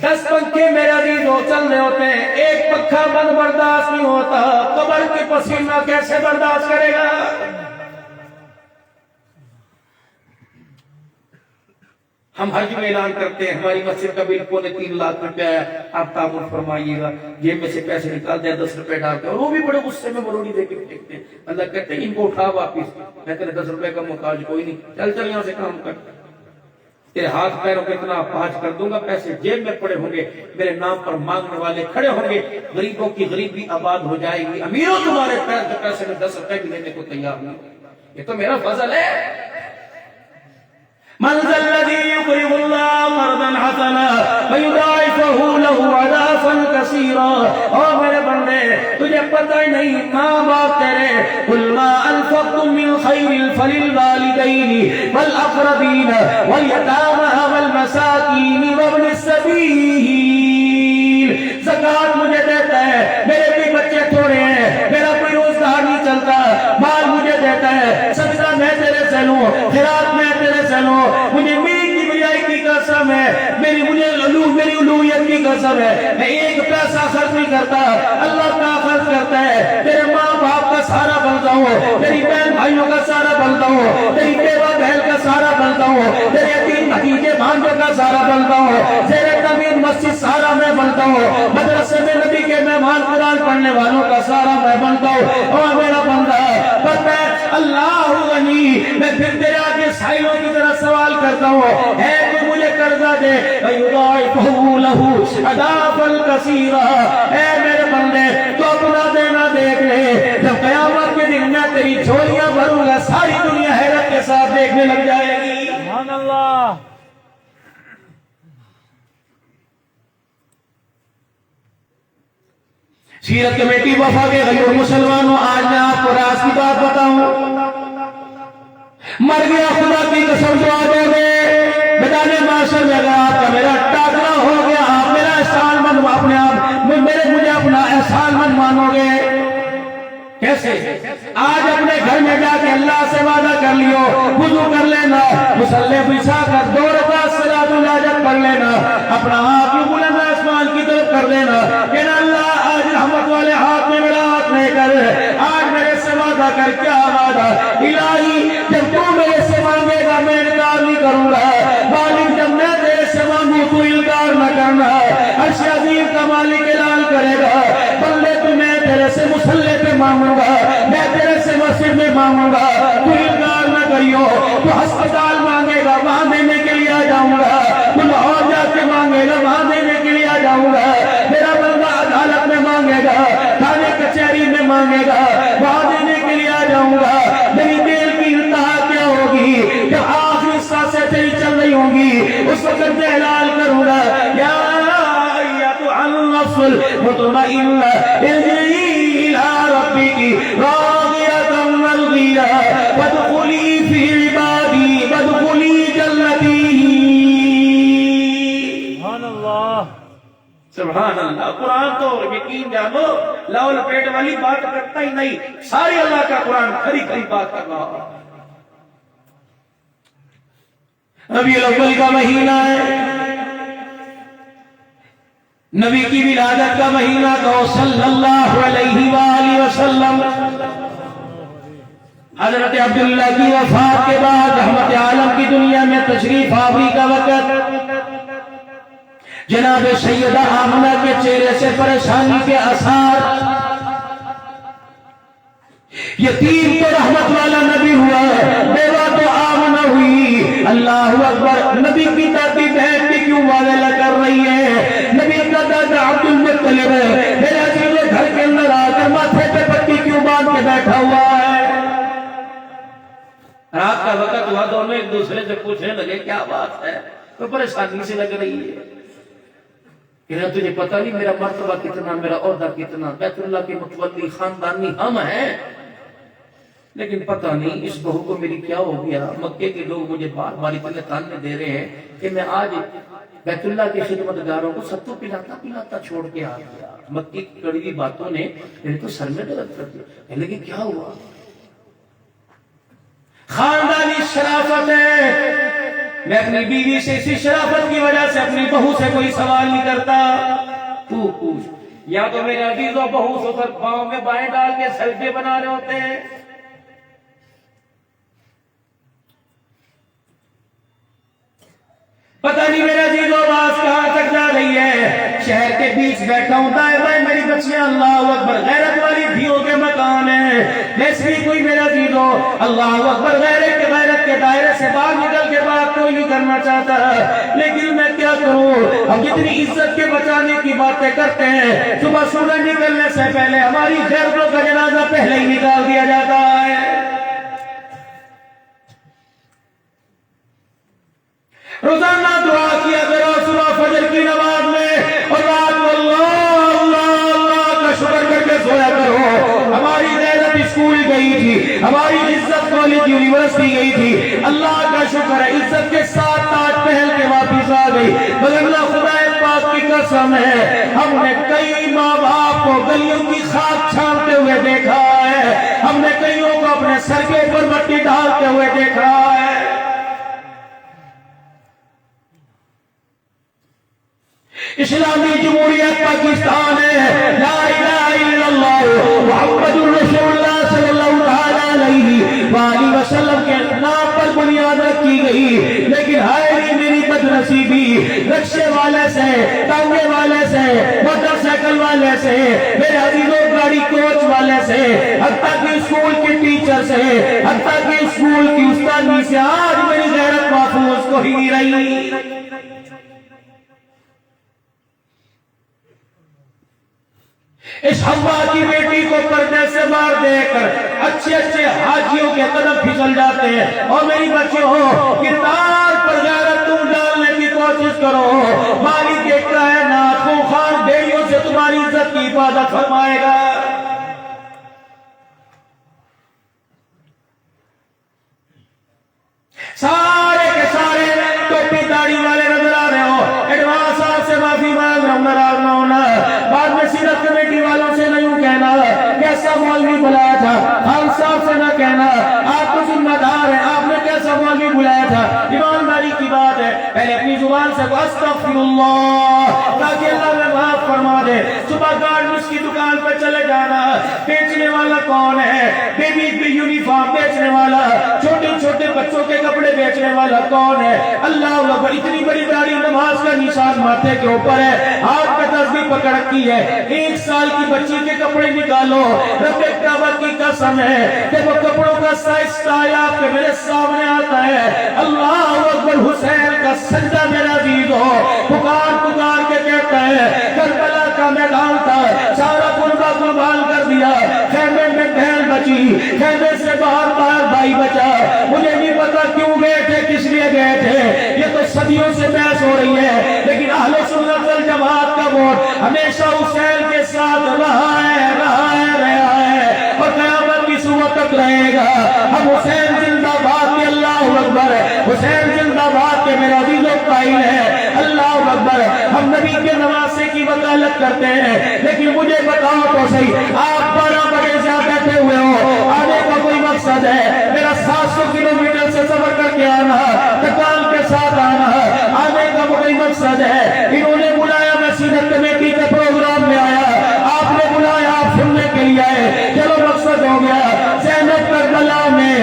10 پنکھے میرے عزیز ہو چل رہے ہوتے ہیں، ایک پنکھا بند برداشت نہیں ہوتا، قبر کی پسینہ کیسے برداشت کرے گا؟ ہم حج میں اعلان کرتے ہیں ہماری مسجد کا بل 3.25 لاکھ روپیہ ہے، آپ تعاون فرمائیے گا، جیب میں سے پیسے نکال دیں 10 روپے ڈال کے، اور وہ بھی بڑے غصے میں مروڑی دے کے پھینکتے ہیں۔ اللہ کہتے ہیں ان کو اٹھا واپس، میں تیرے 10 روپے کا محتاج کوئی نہیں، چل یہاں سے کام کر، تیرے ہاتھ پیروں کو اتنا پاج کر دوں گا، پیسے جیب میں پڑے ہوں گے، میرے نام پر مانگنے والے کھڑے ہوں گے، غریبوں کی غریبی آباد ہو جائے گی، امیروں تمہارے پیسے میں 10 روپے بھی لینے کو تیار نہیں، یہ تو میرا فضل ہے۔ من ذا الذي يقرض الله قرضا حسنا فيضاعفه له اضعافا كثيرا۔ اور میرے بندے تجھے پتہ ہی نہیں ماں باپ تیرے، قل ما انفقتم من خير فللوالدين والاقربين واليتامى والمساكين وابن السبيل۔ زکات مجھے دیتا ہے، میرے بھی بچے تھوڑے ہیں، میرا کوئی روزگار نہیں چلتا، مال مجھے دیتا ہے، صدقہ میں تیرے سے لوں، خیرات میں تیرے سے لوں، مجھے میری کبریائی کی قسم ہے، میری الوہیت کی قسم ہے، میں ایک پیسہ خرچ نہیں کرتا، اللہ کا خرچ کرتا ہے، تیرے ماں باپ کا سہارا بنتا ہوں، تیری بہن بھائیوں کا سہارا بنتا ہوں، تیری بیوہ بہن کا سہارا بنتا ہوں، تیرے یتیم بھتیجے بھانجوں کا سہارا بنتا ہوں، تیرے تمیر مسجد سہارا میں بنتا ہوں، مدرسے میں نبی کے مہمان قرآن پڑھنے والوں کا سہارا میں بنتا ہوں۔ اور میرا بندہ پتہ ہے اللہ غنی، میں پھر تیرے آگے سائلوں کی طرح سوال کرتا ہوں، ہے تو مجھے قرضہ دے، وَيُضَاعِفُهُ لَهُ أَضْعَافًا كَثِيرًا۔ اے میرے بندے تو اپنا دینا دیکھ لے، جب قیامت کے دن میں تیری جھولیاں بھروں گا، ساری دنیا حیرت کے ساتھ دیکھنے لگ جائے گی۔ سبحان اللہ۔ سیرت کمیٹی وفا کے غیر مسلمانوں، آج میں آپ کو راز کی بات بتاؤں، مر گیا خدا کی قسم دعا دے گے، میدان معاشر میں اگر آپ کا میرا ٹاکرا ہو گیا، آپ میرا احسان مند اپنے آپ مجھے اپنا احسان مند مانو گے؟ کیسے؟ آج اپنے گھر میں جا کے اللہ سے وعدہ کر لیو، وضو کر لینا، مسلح بچھا کر 2 رکعت صلاۃ الحاجت پڑھ لینا، اپنا ہاتھ یوں بلند آسمان کی طرف کر دینا کہ اللہ آج رحمت والے ہاتھ میں میرا ہاتھ لے کر آج میرے سے وعدہ کر، کیا وعدہ؟ الہی جب تو میرے سے مانگے گا میں انکار نہیں کروں گا، مالک جب میں تیرے سے مانگوں تو انکار نہ کرنا۔ عرش عظیم کا مالک اعلان کرے گا، بندے تو میں تیرے سے مصلی پہ مانگوں گا، میں تیرے سے مسجد میں مانگوں گا، تو انکار نہ کریو۔ تو ہسپتال مانگے گا وہاں دینے کے لیے آ جاؤں گا، تو لاہور جا کے مانگے گا وہاں دینے کے لیے آ جاؤں گا، میرا بندہ عدالت میں مانگے گا، تھانے کچہری میں مانگے گا وہاں دینے کے لیے آ جاؤں گا۔ میری دل کی انتہا کیا ہوگی؟ جب آخری سانسیں تیری چل رہی ہوں گی اس وقت میں اعلان کروں گا، یا ایتھا النفس المطمئنہ ارجعی الی ربک راضیۃ مرضیہ وادخلی فی عبادی وادخلی جنتی۔ سبحان اللہ، سبحان اللہ۔ قرآن تو یقین جانو لاؤ لپیٹ والی بات کرتا ہی نہیں، ساری اللہ کا قرآن کھری کھری بات کر رہا ہے۔ ربیع الاول کا مہینہ ہے، نبی کی ولادت کا مہینہ تو صلی اللہ علیہ وآلہ وسلم۔ حضرت عبداللہ کی وفات کے بعد رحمت عالم کی دنیا میں تشریف آوری کا وقت، جناب سیدہ آمنہ کے چہرے سے پریشانی کے آثار، یتیم تو رحمت والا نبی ہوا، بیوہ تو آمنہ ہوئی۔ اللہ اکبر، نبی کی دادی بہن کی کیوں واضح کر رہی ہے؟ نبی کا دادا عبد المطلب ہے، میرے عزیزوں گھر کے اندر آ کر ماتھے پہ پٹی کیوں باندھ کے بیٹھا ہوا ہے؟ رات کا وقت ہوا، دونوں ایک دوسرے سے پوچھنے لگے کیا بات ہے؟ تو پریشانی سے لگ رہی ہے کہ تجھے پتہ نہیں میرا مرتبہ کتنا، میرا عہدہ کتنا، بیت اللہ کے متولی خاندانی ہم ہیں، لیکن پتہ نہیں اس بہو کو میری کیا ہو گیا۔ مکے کے لوگ مجھے بار بار اتنے تانے دے رہے ہیں کہ میں آج بیت اللہ کے خدمتگاروں کو ستو پلاتا پلاتا چھوڑ کے آ گیا۔ مکی کی کڑوی باتوں نے میرے تو سر میں درد کر دیا، لیکن کیا ہوا؟ خاندانی شرافت ہے، میں اپنی بیوی سے اسی شرافت کی وجہ سے اپنی بہو سے کوئی سوال نہیں کرتا۔ تو پوچھ، یا تو میرے عزیزوں بہو سفر پاؤں میں بائیں ڈال کے سجدے بنا رہے ہوتے ہیں، پتہ نہیں میرے عزیزوں آواز کہاں تک جا رہی ہے۔ شہر کے بیچ بیٹھا ہوں، دائیں بائیں میری بچیاں اللہ اکبر غیرت والی دھیوں کے مکان ہیں، ویسے بھی کوئی میرا عزیزوں اللہ اکبر غیرت کے دائرے سے باہر نکل کے بات کوئی نہیں کرنا چاہتا، لیکن میں کیا کروں؟ ہم کتنی عزت کے بچانے کی باتیں کرتے ہیں، صبح سورج نکلنے سے پہلے ہماری غیرتوں کا جنازہ پہلے ہی نکال دیا جاتا ہے۔ روزانہ دعا کیا کرو صبح فجر کی نماز میں، اور رات کو اللہ کا شکر کر کے سویا کرو۔ ہماری غیرت اسکول گئی تھی، ہماری عزت کالج یونیورسٹی گئی تھی، اللہ کا شکر ہے عزت کے ساتھ تاج پہن کے واپس آ گئی، مگر اللہ خدا پاک کی قسم ہے ہم نے کئی ماں باپ کو گلیوں کی خاک چھانتے ہوئے دیکھا ہے، ہم نے کئیوں کو اپنے سر کے اوپر مٹی ڈالتے ہوئے دیکھا ہے۔ اسلامی جمہوریت پاکستان ہے، لا الہ الا اللہ محمد الرسول اللہ صلی اللہ علیہ وآلہ وسلم کے نام پر بنیاد رکھی گئی، لیکن ہائے میری بدنصیبی، رکشے والے سے، ٹانگے والے سے، موٹر سائیکل والے سے، میرے عزیزوں گاڑی کوچ والے سے، حتیٰ کہ اسکول کے ٹیچر سے، حتیٰ کہ اسکول کی استادی سے آج میری غیرت محفوظ کو ہی نہیں رہی۔ اس حوا کی بیٹی کو پردے سے باہر دے کر اچھے اچھے حاجیوں کے قدم پھسل جاتے ہیں، اور میری بچیوں ہو کردار پر غیرت تم ڈالنے کی کوشش کرو، مالک کائنات خونخوار بھیڑیوں سے تمہاری عزت کی حفاظت فرمائے گا۔ سارے کے سارے ٹوپی داڑھی والے نظر آ رہے ہو، ایڈوانس صاحب سے معافی مانگ رہا ہوں، ناراض نہ ہونا، بعد میں سیرت کمیٹی والوں سے نہیں کہنا کیسا مولوی بلایا تھا، خان صاحب سے نہ کہنا آپ تو ذمہ دار ہیں، آپ نے کیسا مولوی بلایا تھا، استغفراللہ، تاکہ اللہ میں معاف فرما دے۔ صبح گارمنٹس کی دکان پہ چلے جانا، بیچنے والا کون ہے؟ بیبی کی یونیفارم بیچنے والا، چھوٹے چھوٹے بچوں کے کپڑے بیچنے والا کون ہے؟ اللہ اکبر، اتنی بڑی داڑھی نماز کا نشان ماتھے کے اوپر ہے، ہاتھ پہ تسبیح پکڑ رکھی ہے، 1 سال کی بچی کے کپڑے نکالو، رب کعبہ کی قسم ہے کہ وہ کپڑوں کا سائز آیا کہ میرے سامنے آتا ہے۔ اللہ اکبر، حسین کا سجدہ میرا عزیز ہو، پکار پکار کے کہتا ہے کربلا کا میدان تھا، سارا قربہ قربان کر دیا، خیمے میں بہن بچی، خیمے سے باہر بھائی بچا، مجھے نہیں پتا کیوں گئے تھے، کس لیے گئے تھے، یہ تو صدیوں سے بحث ہو رہی ہے، لیکن اہل سنت والجماعت کا ووٹ ہمیشہ حسین کے ساتھ رہا ہے اور قیامت کی صبح تک رہے گا۔ ہم حسین زندہ باد کے، اللہ اکبر، حسین زندہ باد کے میرا عزیز و قائل ہے، اللہ اکبر۔ ہم نبی کے نواسے کی وکالت کرتے ہیں، لیکن مجھے بتاؤ تو صحیح، آپ 12 بجے سے بیٹھے ہوئے ہو، آنے کا کوئی مقصد ہے؟ میرا 700 کلومیٹر سے سفر کر کے آنا، تکال کے ساتھ آنا، آنے کا کوئی مقصد ہے؟ انہوں نے بلایا، میں سینت کمیٹی کے پروگرام میں آیا، آپ نے بلایا، آپ سننے کے لیے آئے، چلو مقصد ہو گیا۔ زینب کربلا میں،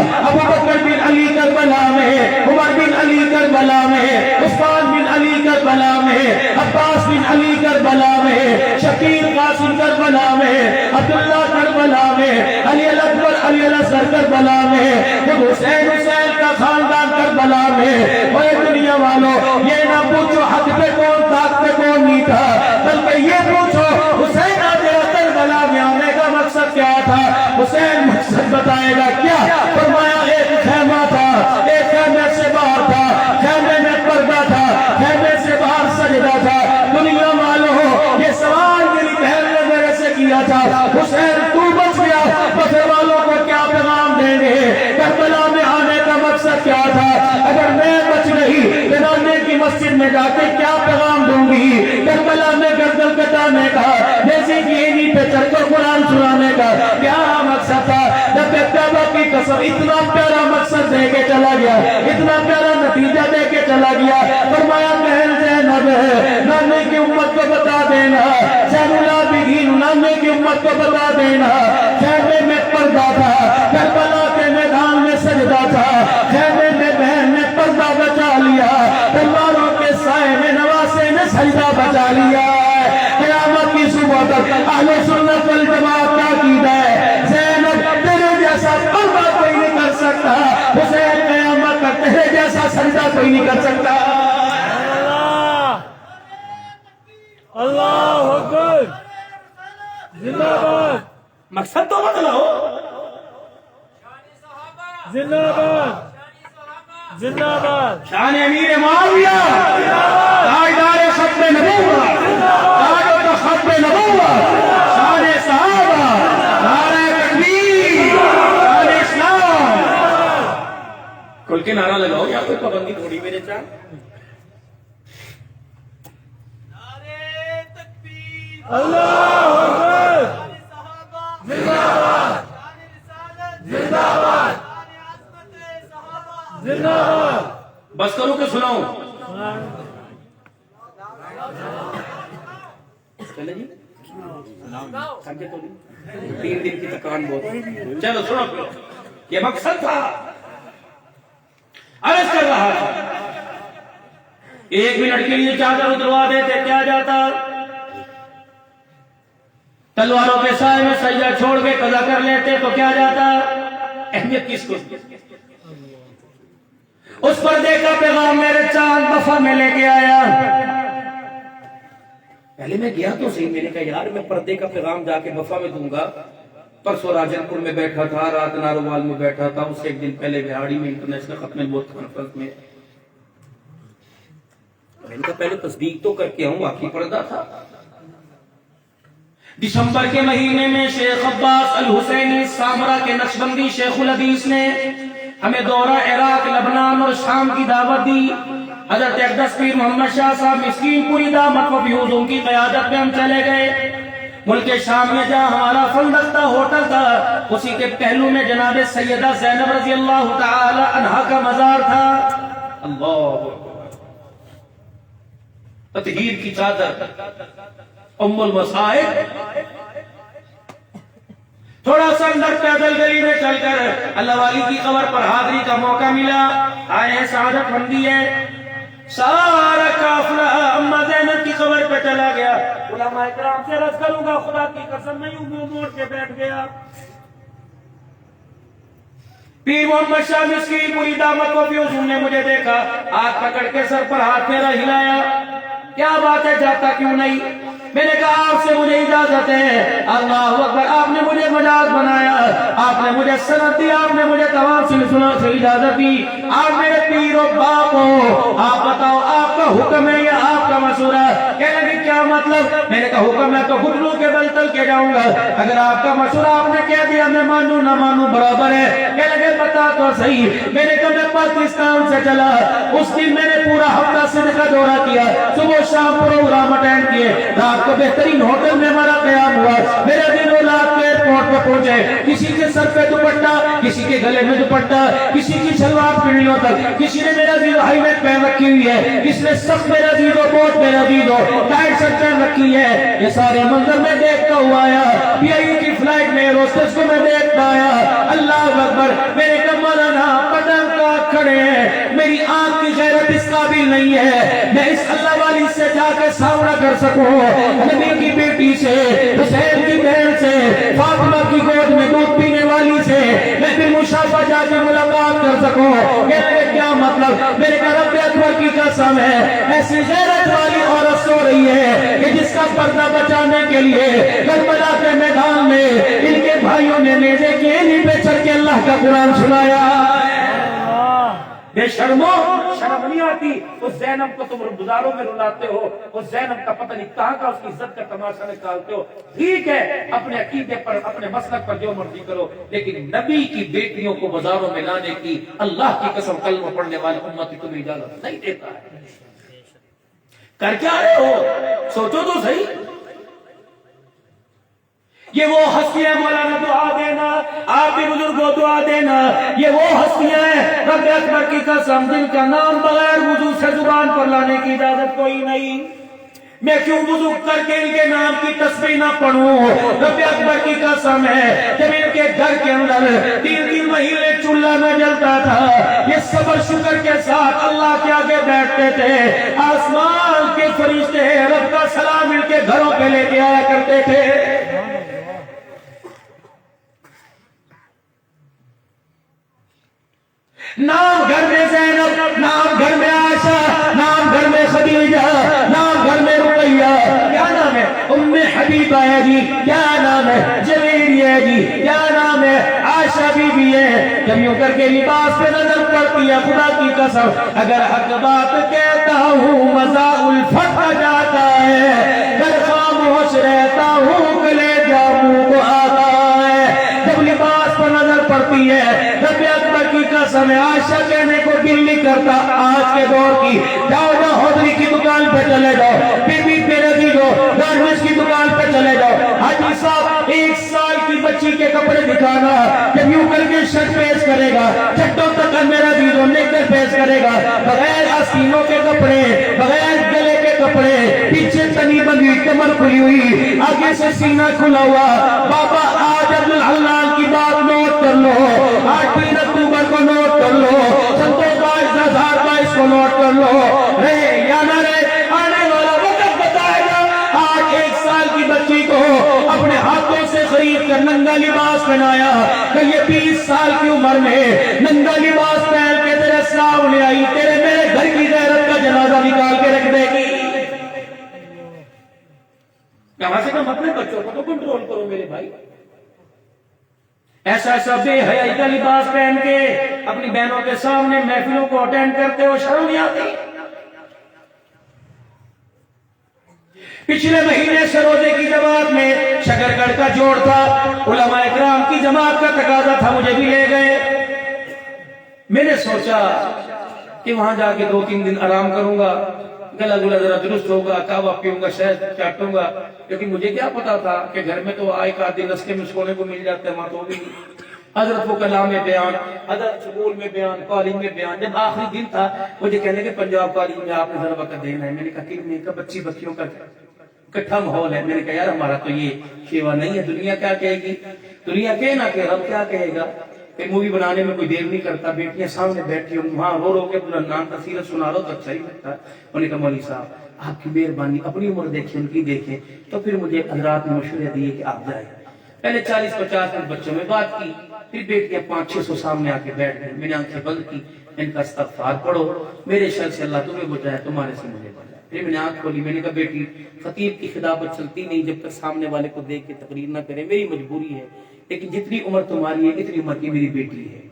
ابوبکر بن علی کربلا میں، عمر بن علی کربلا میں، عثمان بن علی کربلا میں، عباس بن علی کربلا میں، شکیل قاسم کربلا میں، عبداللہ کربلا میں، علی الاکبر علی الاصغر کربلا میں، خود حسین کا خاندان کربلا میں۔ اے دنیا والوں، یہ نہ پوچھو حق پہ کون تھا، حق پہ کون نہیں تھا، بلکہ یہ پوچھو حسین آج کربلا میں آنے کا مقصد کیا تھا؟ حسین مقصد بتائے گا کیا؟ فرمایا ایک خیمہ تھا، ایک خیمے سے باہر تھا، خیمے میں پردہ تھا، خیمے سے باہر سجدہ تھا۔ دنیا والوں، یہ سوال میری بہن نے میرے سے کیا تھا، حسین تو بچ گیا، بچے والوں کو کیا پیغام دیں گے؟ کربلا میں آنے کا مقصد کیا تھا؟ اگر میں بچ گئی، نانے کی مسجد میں جا کے کیا پیغام دوں گی؟ کربلا میں گردن کٹانے کا، جیسے کہ اینی پہ چڑھ کر قرآن سنانے کا کیا مقصد تھا؟ جب کعبہ کی قسم اتنا پیارا مقصد دے کے چلا گیا، اتنا پیارا نتیجہ دے کے چلا گیا، فرمایا بہن زینب نانے کی امت کو بتا دینا، زین العابدین نانے کی امت کو بتا دینا، خیمے میں پردہ تھا، کربلا کے میدان میں سجدہ تھا، خیمے میں بہن نے پردہ بچا لیا، تلواروں کے سائے میں نواسے نے سجدہ بچا لیا۔ قیامت کی صبح تک اہل سنت والجماعت کا عقیدہ ہے، زینب تیرے جیسا پردہ کوئی نہیں کر سکتا، حسین قیامت تک تیرے جیسا سجدہ کوئی نہیں کر سکتا۔ اللہ اکبر، زندہ باد، مقصد تو بتلاؤ۔ زندہ باد، زندہ باد، شان امیر معاویہ، تاجدار ختم نبوت، تاج و ختم نبوت، شان صحابہ، نعرہ تکبیر، شان اسلام۔ کھل کے نعرہ لگاؤ، یا کوئی پابندی تھوڑی میرے چاہ؟ اللہ اکبر، زندہ باد، زندہ باد، زندہ باد۔ بس کرو کہ سناؤں؟ چلے جی، تھکے تو نہیں، 3 دن کی تکان بہت، چلو سنو۔ یہ مقصد تھا، عرض کر رہا تھا، 1 منٹ کے لیے چادر اتروا دیتے کیا جاتا؟ تلواروں کے سائے میں سجدہ چھوڑ کے قضا کر لیتے تو کیا جاتا؟ اہمیت کس کو؟ اس پردے کا پیغام میرے چاند وفا میں لے کے آیا۔ پہلے میں گیا تو صحیح، میں نے کہا یار میں پردے کا پیغام جا کے وفا میں دوں گا۔ پرسوں راجن پور میں بیٹھا تھا، رات ناروال میں بیٹھا تھا، اس سے 1 دن پہلے بہاڑی میں انٹرنیشنل ختم نبوت کانفرنس میں، میں نے کہا پہلے تصدیق تو کر کے آؤں واقعی پردہ تھا۔ دسمبر کے مہینے میں شیخ عباس الحسینی سامرا کے نقشبندی شیخ الحدیث نے ہمیں دورہ عراق، لبنان اور شام کی دعوت دی۔ حضرت اقدس پیر محمد شاہ صاحب مسکین پوری دامت و فیوزوں کی قیادت میں ہم چلے گئے۔ ملک شام میں جہاں ہمارا فندقہ ہوٹل تھا، اسی کے پہلو میں جناب سیدہ زینب رضی اللہ تعالی عنہا کا مزار تھا۔ اللہ تطہیر کی چادر ام المصائب. تھوڑا سا اندر پیدل گلی میں چل کر اللہ والی کی قبر پر حاضری کا موقع ملا. آئے سعادت مندی ہے، سارا قافلہ اما زینب کی قبر پہ چلا گیا. علماء کرام سے عرض کروں گا، خدا کی قسم میں یوں منہ موڑ کے بیٹھ گیا. پیر محمد شاہ مسکین مرید احمد کو بھی حضور نے مجھے دیکھا، ہاتھ پکڑ کے سر پر ہاتھ میرا ہلایا. کیا بات ہے، جاتا کیوں نہیں؟ میں نے کہا آپ سے مجھے اجازت ہے. اللہ اکبر، آپ نے مجھے مجاز بنایا، آپ نے مجھے سند دی، آپ نے مجھے تمام سلسلوں سے اجازت دی. آپ میرے پیر و باپ ہو، آپ بتاؤ آپ کا حکم ہے یا آپ کا مشورہ؟ کہنے لگے کیا مطلب؟ میں نے کہا حکم ہے تو گھٹنوں کے بل تل کے جاؤں گا، اگر آپ کا مشورہ آپ نے کہہ دیا میں مانوں نہ مانوں برابر ہے. کہنے لگے بتا تو صحیح. میں نے کہا میں پاکستان سے چلا، اس دن میں نے پورا ہفتہ سندھ کا دورہ کیا، صبح شام پروگرام اٹینڈ کیے، رات کو بہترین ہوٹل میں ہمارا قیام ہوا. میرے دن اور رات کے ایئرپورٹ پہ پہنچے، کسی کے سر پہ دوپٹہ، کسی کے گلے میں دوپٹہ، کسی کی شلوار پنڈلیوں تک، کسی نے میرا زیرو ہائی ویٹ پہن رکھی ہوئی ہے، کس نے سب میرا زیرو بوٹ میرا زیرو ٹائٹ شرٹ پہن رکھی ہے. یہ سارے منظر میں دیکھتا ہوا آیا. پی آئی کی فلائٹ میں روسٹس کو میں دیکھتا آیا. اللہ اکبر. میرے مولانا قدم کا کھڑے ہیں، میری آنکھ کی غیرت اس قابل نہیں ہے میں اس اللہ والی سے جا کے سامنا کر سکوں، نبی کی بیٹی سے، حسین کی بہن سے، فاطمہ کی گود میں دودھ پینے والی سے میں بھی مشافہ جا کے ملاقات کر سکوں. کیا مطلب؟ میرے کا رب اکبر کی قسم ہے، ایسی غیرت والی عورت سو رہی ہے کہ جس کا پردہ بچانے کے لیے کربلا کے میدان میں ان کے بھائیوں نے نیزے کی اینی پہ چڑھ کے اللہ کا قرآن سنایا. بے شرمو، شرم نہیں آتی؟ اس زینب کو تم بازاروں میں رلاتے ہو، اس زینب کا پتہ نہیں کہاں کا اس کی عزت کا تماشا نکالتے ہو. ٹھیک ہے، اپنے عقیدے پر اپنے مسلک پر جو مرضی کرو، لیکن نبی کی بیٹیوں کو بازاروں میں لانے کی اللہ کی قسم کلمہ پڑھنے والے امتی تمہیں اجازت نہیں دیتا ہے. کر کیا رہے ہو؟ سوچو تو صحیح. یہ وہ ہستیاں، مولانا دعا دینا، آپ بھی بزرگوں دعا دینا، یہ وہ ہستیاں ہیں رب اکبر کی قسم جن کا نام بغیر وضو سے زبان پر لانے کی اجازت کوئی نہیں. میں کیوں وضو کر کے ان کے نام کی تسبیح نہ پڑھوں؟ رب اکبر کی قسم ہے، جب ان کے گھر کے اندر 3 مہینے چولہا نہ جلتا تھا، یہ صبر شکر کے ساتھ اللہ کے آگے بیٹھتے تھے. آسمان کے فرشتے رب کا سلام ان کے گھروں پہ لے کے آیا کرتے تھے. نام گھر میں زینب، نام گھر میں عائشہ، نام گھر میں خدیجہ، نام گھر میں رقیہ. کیا نام ہے؟ ام حبیبہ ہے جی. کیا نام ہے؟ جویریہ ہے جی. کیا نام ہے؟ عائشہ بی بی ہے. جب یوں کر کے لباس پہ نظر پڑتی ہے، خدا کی قسم اگر حق بات کہتا ہوں مزہ الفت آ جاتا ہے، اگر خاموش رہتا ہوں کلیجہ منہ کو آتا ہے. جب لباس پر نظر پڑتی ہے، رب اکبر کی قسم عائشہ کہنے کو دل نہیں کرتا آج کے دور کی، جاؤ جاؤ ہوٹلی کی دکان پہ چلے جاؤ، پھر بھی میرے دیدو گارمنٹس کی دکان پہ چلے جاؤ. حاجی صاحب 1 سال کی بچی کے کپڑے دکھانا، جب یوں کر کے شرٹ پیش کرے گا، چٹوں تک میرا دیدو نیکر پیش کرے گا، بغیر آستینوں کے کپڑے، بغیر گلے کے کپڑے، پیچھے تنی بندی، کمر کھلی ہوئی، آگے سے سینہ کھلا ہوا. بابا آج عبد الحلال کی بات نوٹ کر لو، 8 اکتوبر کو نوٹ کر لو، 2022 کو نوٹ کر لو. رہے یا نہ رہے، آنے والا وقت بتائے گا. آج 1 سال کی بچی کو اپنے ہاتھوں سے خرید کر ننگا لباس پہنایا کہ یہ 20 سال کی عمر میں ننگا لباس پہن کے تیرے سامنے آئی، تیرے میرے گھر کی غیرت کا جنازہ نکال کے رکھ دے گی. کہاں سے کم اپنے بچوں کو تو کنٹرول کرو میرے بھائی. ایسا ایسا بے حیائی کا لباس پہن کے اپنی بہنوں کے سامنے محفلوں کو اٹینڈ کرتے ہو، شرم نہیں آتی؟ پچھلے مہینے سروزے کی جماعت میں شکرگڑھ کا جوڑ تھا، علماء اکرام کی جماعت کا تقاضا تھا، مجھے بھی لے گئے. میں نے سوچا کہ وہاں جا کے 2-3 دن آرام کروں گا، گلا گلا ذرا درست ہوگا، کعبہ پیوں گا، شہد چاٹوں گا. لیکن مجھے کیا پتا تھا کہ گھر میں تو 1 آدھ دن رستے میں سونے کو مل جاتا ہے، وہاں تو بھی. حضرت وہ کلام بیان، حضرت سکول میں بیان، کالج میں بیان. جب آخری دن تھا مجھے کہنے کہ پنجاب کالج میں آپ نے ذرا وقت دینا ہے. میں نے کہا کہ میں کہا بچیوں کا اکٹھا ماحول ہے. میں نے کہا یار ہمارا تو یہ شیوا نہیں ہے، دنیا کیا کہے گی، دنیا کہے نہ کہ رب کیا کہے گا. کہ مووی بنانے میں کوئی دیر نہیں کرتا، بیٹیاں سامنے بیٹھی ہوں وہاں رو رو کے پورا نام تفصیل سنا لو تو اچھا ہی لگتا ہے. انہوں نے کہا مولوی صاحب آپ کی مہربانی، اپنی عمر دیکھیں ان کی دیکھیں. تو پھر مجھے حضرات نے مشورے دیے کہ آپ جائیں. پہلے 40-50 منٹ بچوں میں بات کی، پھر بیٹیاں 500-600 سامنے آ کے بیٹھ گئے. میں نے آنکھیں بند کی، ان کا استغفار پڑھو، میرے شر سے اللہ تمہیں بچائے، تمہارے سے مجھے بچائے. پھر میں نے آنکھ کھولی. میں نے کہا بیٹی خطیب کی خطابت چلتی نہیں جب تک سامنے والے کو دیکھ کے تقریر نہ کرے، میری مجبوری ہے، لیکن جتنی عمر تمہاری ہے اتنی عمر کی میری بیٹی ہے.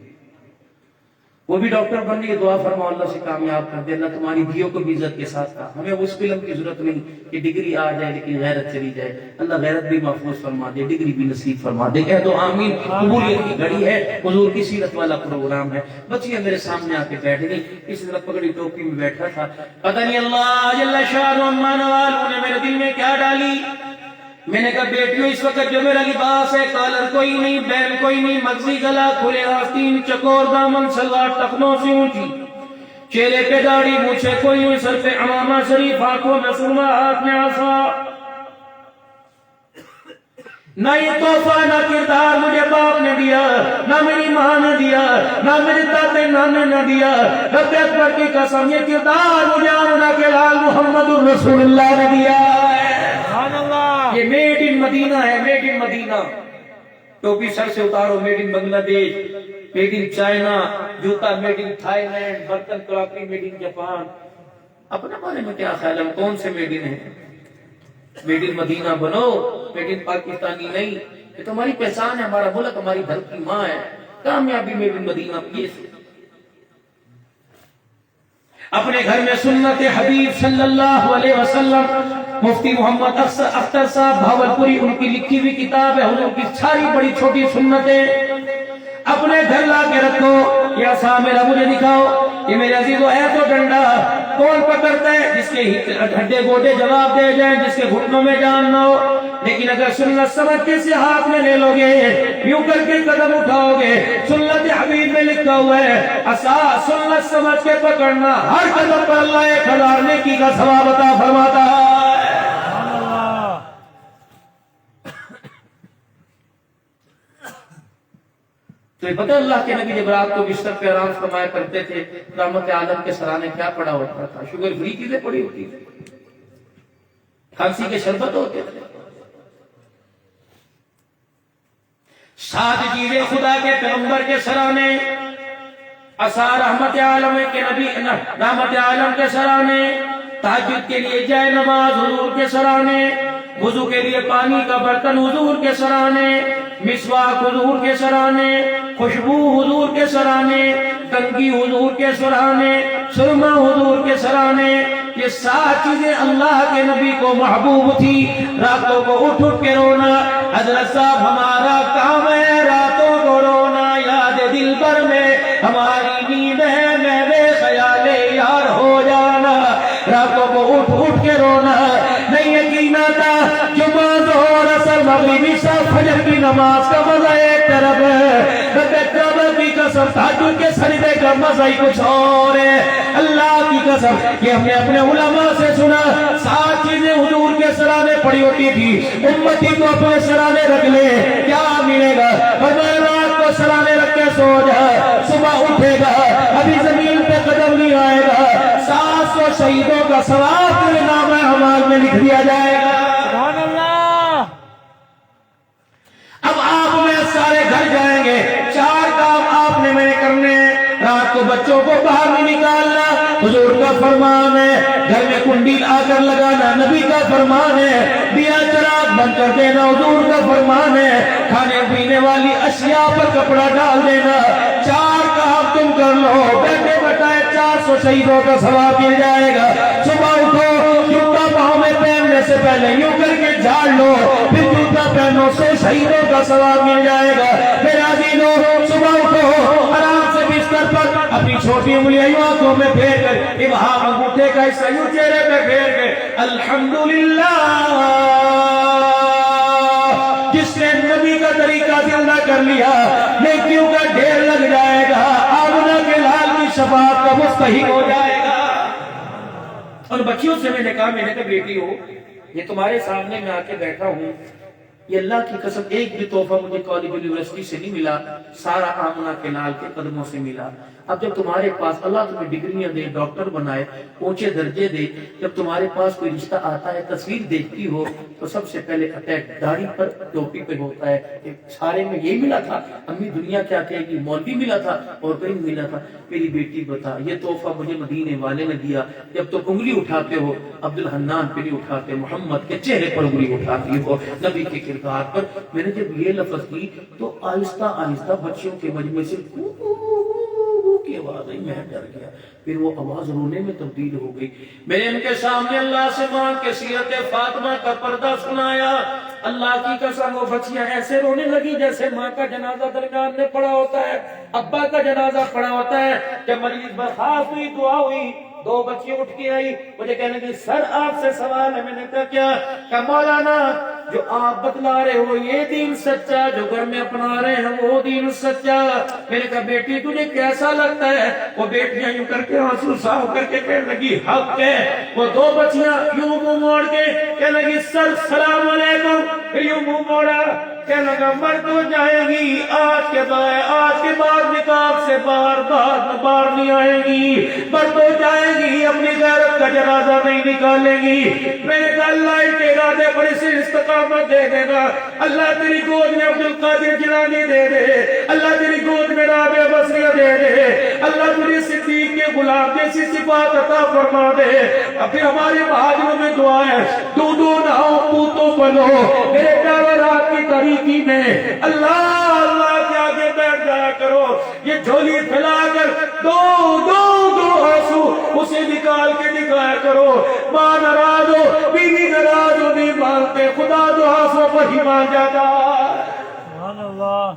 وہ بھی ڈاکٹر بننے کی دعا فرماؤ اللہ سے کامیاب کر دے. اللہ تمہاری دھیوں کو بھی عزت کے ساتھ کہا. ہمیں اس فلم کی ضرورت نہیں کہ ڈگری آ جائے لیکن غیرت چلی جائے. اللہ غیرت بھی محفوظ فرما دے، ڈگری بھی نصیب فرما دے. کہہ دو آمین. قبولیت کی گھڑی ہے، حضور کی سیرت والا پروگرام ہے. بچیاں میرے سامنے آ کے بیٹھ گئی. اس طرح پگڑی ٹوپی میں بیٹھا تھا. پتہ نہیں اللہ جل شانہ اما نوال نے میرے دل میں کیا ڈالی. میں نے کہا بیٹیوں اس وقت جو میرا لباس ہے، کالر کوئی نہیں، بین کوئی نہیں، مغزی گلا، کھلے آستین، چکور دامن، سلوار ٹخنوں سے اونچی، چہرے پہ داڑھی، مونچھیں کوئی نہیں، سر پہ عمامہ شریف، آنکھوں میں سرما، ہاتھ میں عصا. نہ یہ تحفہ نہ کردار مجھے باپ نے دیا، نہ میری ماں نے دیا، نہ میرے دادے نانے نے دیا. رب اکبر کی قسم یہ کردار مجھے آمنہ کے لال محمد الرسول اللہ نے دیا ہے. یہ میڈ ان مدینہ ہے، میڈ ان مدینہ. ٹوپی سر سے اتارو، میڈ ان بنگلہ دیش، میڈ ان چائنا، جوتا میڈ ان تھائی لینڈ، برتن کراکری میڈ ان جاپان. اپنے بارے میں کیا خیال ہے کون سے میڈ ان ہیں؟ میڈ ان مدینہ بنو، میڈ ان پاکستانی نہیں. یہ تو ہماری پہچان ہے، ہمارا ملک ہماری دھرتی ماں ہے. کامیابی میڈ ان مدینہ. یہ اپنے گھر میں سنت حبیب صلی اللہ علیہ وسلم، مفتی محمد اختر صاحب بھاولپوری، ان کی لکھی ہوئی کتاب ہے حضور کی ساری بڑی چھوٹی سنتیں. اپنے گھر لا کے رکھو. یا صاحب میرا مجھے دکھاؤ. یہ میرے عزیزو ہے تو ڈنڈا کون پکڑتا ہے؟ جس کے ہڈے گوڈے جواب دے جائیں، جس کے گھٹنوں میں جان نہ ہو. لیکن اگر سنت سمجھ کے سے ہاتھ میں لے لو گے، یوں کر کے قدم اٹھاؤ گے، سنت حبیب میں لکھا ہوا ہے سنت سمجھ کے پکڑنا، ہر قدم پر اللہ 1000 نیکی کا ثواب عطا فرماتا ہے. تو یہ پتہ اللہ کے نبی جب رات کو بستر پہ آرام فرمایا کرتے تھے، رحمت عالم کے سرانے کیا پڑا ہوتا تھا؟ شوگر فری چیزیں پڑی ہوتی تھی، کھانسی کے شربت ہوتے تھے. 7 چیزیں خدا کے پیغمبر کے سرانے، عصا رحمت عالم کے نبی رحمت عالم کے سرانے، تہجد کے لیے جائے نماز حضور کے سرانے، وضو کے لیے پانی کا برتن حضور کے سرانے، مسواک حضور کے سرانے، خوشبو حضور کے سرانے، کنگھی حضور کے سرانے، سرما حضور کے سرانے. یہ 7 چیزیں اللہ کے نبی کو محبوب تھی. راتوں کو اٹھ اٹھ کے رونا. حضرت صاحب ہمارا کام ہے راتوں کو رونا، یاد دل بھر میں ہماری نیند ہے میرے خیال یار ہو جانا. راتوں کو اٹھ اٹھ کے رونا. نہیں یقین آتا جمعہ ظہر اثر مغرب عشاء فجر کی نماز کا مزہ ایک طرف ہے، کی قسم تہجد کے سجدے کا مزہ ہی کچھ اور ہے. اللہ کی قسم یہ ہم نے اپنے علماء سے سنا. 7 چیزیں حضور کے سرانے پڑی ہوتی تھی. امتی کو اپنے سرانے رکھ لے کیا ملے گا؟ فرمایا رات کو سرانے رکھ کے سو جا، صبح اٹھے گا ابھی زمین پہ قدم نہیں آئے گا، 700 شہیدوں کا ثواب تیرے نام اعمال میں لکھ دیا جائے گا. سبحان اللہ. اب آپ میں سارے گھر جائیں گے، 4 کام آپ نے میں کرنے. رات کو بچوں کو باہر نہیں نکالنا، حضور کا فرمان ہے. گھر میں کنڈیل آ کر لگانا، نبی کا فرمان ہے. دیا چراغ بند کر دینا، حضور کا فرمان ہے. کھانے پینے والی اشیاء پر کپڑا ڈال دینا. 4 کام تم کر لو، بیٹھے بٹائے 400 شہیدوں کا ثواب مل جائے گا. صبح اٹھو، جوتا پاؤں میں پہننے سے پہلے یوں کر کے جھاڑ لو، پھر جوتا پہنو، 100 شہیدوں کا ثواب مل جائے گا. میرے عزیزو صبح اٹھو، آرام سے بستر پر اپنی چھوٹی انگلیاں یوں آنکھوں میں پھیر کر، ابہام انگوٹھے کا حصہ یوں چہرے پہ پھیر کے الحمدللہ جس نے نبی کا کا طریقہ زندہ کر لیا، نیکیوں کا ڈھیر لگ جائے گا، آمنہ کے لال کی شفاعت کا مستحق ہو جائے گا۔ اور بچیوں سے میں نے کہا بیٹی ہو، یہ تمہارے سامنے میں آ کے بیٹھا ہوں، یہ اللہ کی قسم ایک بھی تحفہ مجھے کالج یونیورسٹی سے نہیں ملا، سارا آمنہ کے لال کے قدموں سے ملا۔ اب جب تمہارے پاس اللہ تمہیں ڈگریاں دے، ڈاکٹر بنائے، اونچے درجے دے، جب تمہارے پاس کوئی رشتہ آتا ہے، تصویر دیکھتی ہو تو سب سے پہلے اٹیک داڑھی پر، ٹوپی پہ ہوتا ہے کہ سارے میں یہی ملا تھا، امی دنیا کیا کہے گی، مولوی ملا تھا اور کہیں ملا تھا۔ میری بیٹی بتا، یہ تحفہ مجھے مدینے والے نے دیا۔ جب تو انگلی اٹھاتے ہو عبد الحنان پہ نہیں اٹھاتے، محمد کے چہرے پر انگلی اٹھاتی ہو، نبی کے کردار پر۔ میں نے جب یہ لفظ کی تو آہستہ آہستہ بچیوں کے مجمع سے کی آواز آئی، میں ڈر گیا، پھر وہ آواز رونے میں تبدیل ہو گئی۔ میں نے ان کے سامنے اللہ سے مانگ کے سیرت فاطمہ کا پردہ سنایا، اللہ کی قسم وہ بچیاں ایسے رونے لگی جیسے ماں کا جنازہ درمیان میں پڑا ہوتا ہے، ابا کا جنازہ پڑا ہوتا ہے۔ جب مریض برخاست ہوئی، دعا ہوئی، دو بچی اٹھ کے آئی، مجھے کہنے لگی سر آپ سے سوال ہے۔ میں نے کہا کیا؟ کہ مولانا جو آپ بتلا رہے ہو یہ دین سچا، جو گھر میں اپنا رہے ہیں وہ دین سچا۔ میں نے کہا بیٹی تجھے کیسا لگتا ہے؟ وہ بیٹیاں یوں کر کے آنسو صاف کر کے کہنے لگی حق ہے۔ وہ دو بچیاں یوں منہ موڑ کے کہنے لگی سر سلام علیکم، پھر یوں منہ موڑا، کہنے لگا مر تو جائے گی، آج کے بعد نکاح سے باہر نہیں آئے گی، مر تو جائے گی، اپنی غیرت کا جنازہ نہیں نکالے گی۔ میں نے کہا اللہ ان کے ارادے پر اسے استقامت دے دے گا، اللہ تیری گود میں عبد القادر جیلانی دے دے، اللہ تیری گود میں رابعہ بصریہ دے دے، اللہ تیری صدیق کے غلام جیسی صفات عطا فرما دے۔ اب پھر ہمارے مہاجروں میں دعا ہے، دو ناؤ پوتوں بنو میرے پیغمبرات کی طریقی میں، اللہ کے آگے بیٹھ جایا کرو، یہ جھولی پھیلا کر دو آنسو اسے نکال کے دکھایا کرو۔ ماں ناراض ہو، بیوی ناراض ہو، نہیں مانتے، خدا دو آنسوں پر ہی مان جاتا۔ سبحان اللہ۔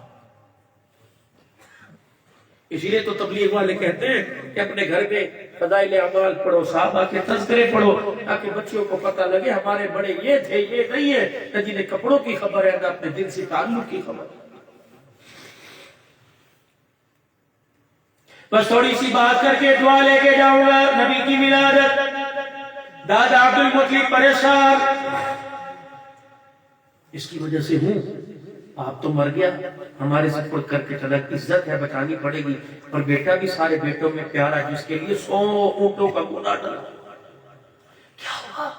اسی لیے تو تبلیغ والے کہتے ہیں کہ اپنے گھر میں فضائل اعمال پڑھو، صحابہ کے تذکرے پڑھو، تاکہ بچیوں کو پتہ لگے ہمارے بڑے یہ تھے، یہ نہیں ہے نہ جنہیں کپڑوں کی خبر ہے نہ اپنے دل سے تعلق کی خبر ہے۔ بس تھوڑی سی بات کر کے دعا لے کے جاؤں گا۔ نبی کی ولادت، دادا عبد المطلب پریشان، اس کی وجہ سے ہوں، آپ تو مر گیا، ہمارے سپرد کر کے چلا، عزت ہے بچانی پڑے گی، اور بیٹا بھی سارے بیٹوں میں پیارا جس کے لیے 100 اونٹوں کا گونا ڈالا۔ کیا ہوا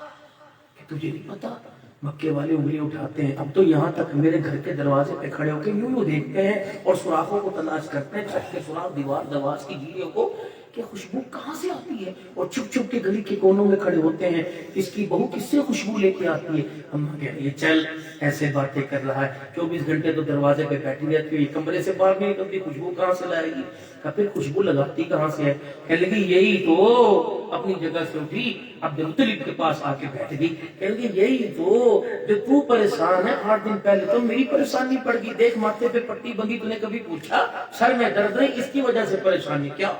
کہ تجھے نہیں پتا؟ مکے والے انگلی اٹھاتے ہیں، اب تو یہاں تک میرے گھر کے دروازے پہ کھڑے ہو کے یوں دیکھتے ہیں اور سوراخوں کو تلاش کرتے ہیں، چھت کے سوراخ، دیوار دروازے کی جھیلیوں کو، کہ خوشبو کہاں سے آتی ہے، اور چھپ چھپ کے گلی کے کونوں میں کھڑے ہوتے ہیں، اس کی بہو کس سے خوشبو لے کے آتی ہے؟ اماں کہہ رہی ہے چل ایسے باتیں کر رہا ہے، 24 گھنٹے تو دروازے پہ بیٹھی رہتی ہے، کمرے سے باہر نہیں نکلتی، خوشبو کہاں سے لائے گی؟ پھر خوشبو لگاتی کہاں سے ہے؟ کہنے لگی یہی تو، اپنی جگہ سے اٹھی عبد المطلب کے پاس آ کے بیٹھ گئی، کہنے لگی یہی تو جو تو پریشان ہے، 8 دن پہلے تو میری پریشانی پڑ گئی، دیکھ ماتھے پہ پٹی بندھی، تو نے کبھی پوچھا سر میں درد نہیں، اس کی وجہ سے پریشانی کیا؟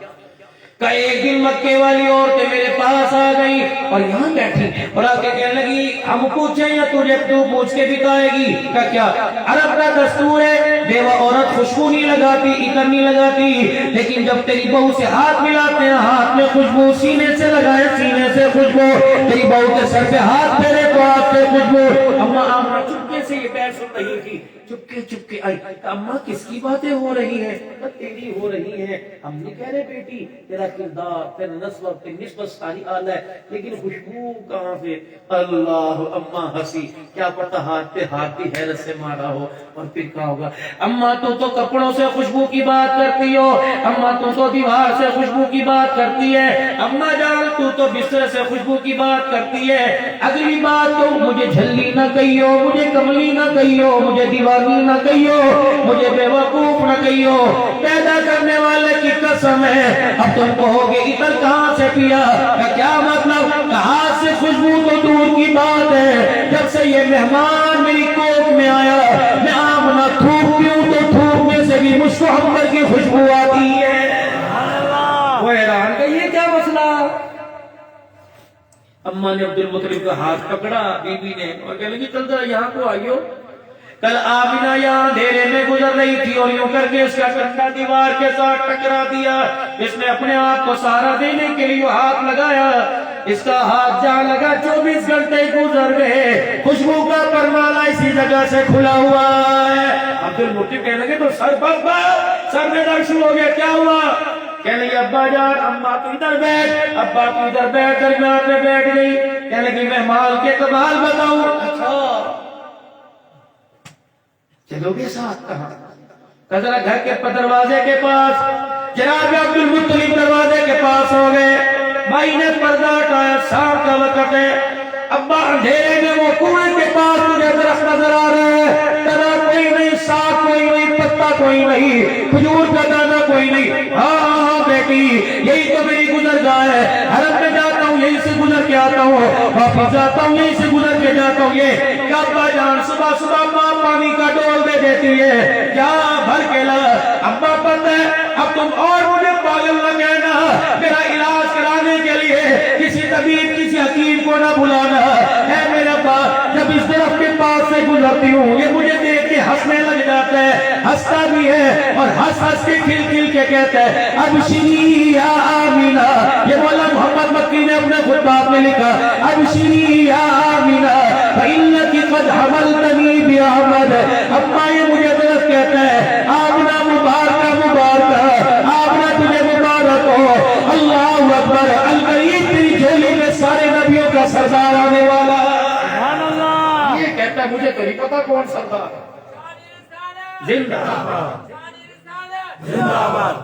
کہ ایک دن مکے والی عورتیں میرے پاس آ گئی اور یہاں بیٹھی اور آ کے کہنے لگی ہم پوچھیں یا تجھے تو پوچھ کے بتائے گی؟ کہ کیا؟ عرب کا دستور ہے بیوہ عورت خوشبو نہیں لگاتی، عطر نہیں لگاتی، لیکن جب تیری بہو سے ہاتھ ملاتے ہیں، ہاتھ میں خوشبو، سینے سے لگائے سینے سے خوشبو، تیری بہو کے سر پہ ہاتھ پھیرے تو ہاتھ سے خوشبو۔ اماں آمنہ چپکے سے یہ بحث سن رہی تھی، چپکے آئی، اماں کس کی باتیں ہو رہی ہیں؟ تیری ہو رہی ہیں۔ ہم نہیں کہہ رہے بیٹی تیرا کردار، تیرا نسب، تیری نسبت ساری اعلیٰ ہے، لیکن خوشبو کہاں سے؟ اللہ، اماں ہنسی، کیا پتہ ہاتھ پہ ہاتھ بھی حیرت سے مارا ہو۔ اور پھر کہا ہوگا اماں تو کپڑوں سے خوشبو کی بات کرتی ہو، اماں تو دیوار سے خوشبو کی بات کرتی ہے، اماں جان تو بستر سے خوشبو کی بات کرتی ہے، اگلی بات تو مجھے جھلی نہ کہیو، مجھے کملی نہ کہیو، مجھے دیوانی نہ کہیو، مجھے بے وقوف نہ کہیو، پیدا کرنے والے کی قسم ہے اب تم کہو گے عطر کہاں سے پیا؟ کیا مطلب؟ ہاتھ سے خوشبو تو دور کی بات ہے، جب سے یہ مہمان میری کوکھ میں آیا میں آمنہ تھوک پیوں تو تھوک میں سے بھی مجھ کو حمر کی خوشبو آتی ہے۔ وہ حیران کہ یہ کیا مسئلہ؟ اماں نے عبد المطلب کا ہاتھ پکڑا، بی بی نے، اور کہنے لگی چل ذرا یہاں کو آئیو، کل آمینہ یہاں اندھیرے میں گزر رہی تھی اور یوں کر کے اس کا ٹنڈا دیوار کے ساتھ ٹکرا دیا. اس نے اپنے آپ کو سہارا دینے کے لیے ہاتھ لگایا. اس کا ہاتھ جہاں لگا 24 گھنٹے گزر گئے. خوشبو کا پروانہ اسی جگہ سے کھلا ہوا ہے. عبد المطلب کہنے لگے تو سر بابا سر میں درد شروع ہو گیا, کیا ہوا؟ کہنے لگے ابا جان اماں تو ادھر بیٹھ. ابا تو ادھر بیٹھ درمیان میں بیٹھ گئی. کہنے لگے میں مال کے کمال بتاؤں. اچھا چلو گے ساتھ کہاں؟ ذرا گھر کے دروازے کے پاس. جناب عبد المطلب دروازے کے پاس ہو گئے. بھائی نے پردہ ہٹایا, شام کا وقت ہے. ابا اندھیرے میں وہ کنویں کے پاس مجھے درخت نظر آ رہا ہے. تنا کوئی نہیں, ساگ کوئی نہیں, پتا کوئی نہیں, کھجور کا دانا کوئی نہیں. ہاں بیٹی یہی تو میری گزرگاہ ہے. حرم میں جاتا ہوں یہی سے گزر کے آتا ہوں, واپس جاتا ہوں یہی سے گزر کے جاتا ہوں. یہ ابا جان صبح صبح ماں پانی کا ڈول دے دیتی ہے, کیا بھر کے لا. ابا پتہ ہے اب تم اور مجھے پاگل نہ کہنا. میرا علاج کرانے کے لیے کسی طبیب کسی حکیم کو نہ بلانا. اے میرا باپ جب اس درخت کے پاس سے گزرتی ہوں یہ مجھے دیکھ کے ہنسنے لگ جاتا ہے, ہنستا بھی ہے اور ہنس ہنس کے کھل کھل کے کہتا ہے ابشری یا آمینہ. یہ مولا محمد مکی نے اپنے خطبات میں لکھا ابشری یا آمینہ فإنکی قد حملتنی بأحمد. ابا یہ مجھے درخت کہتا ہے آمینہ مبارکہ مبارکہ, آمینہ تجھے مبارک ہو. اللہ اکبر. القریب تیری جھولی میں سارے نبیوں کا سردار آنے والا. سبحان اللہ. یہ کہتا ہے مجھے تو نہیں پتا کون سردار. زندہ باد زندہ باد.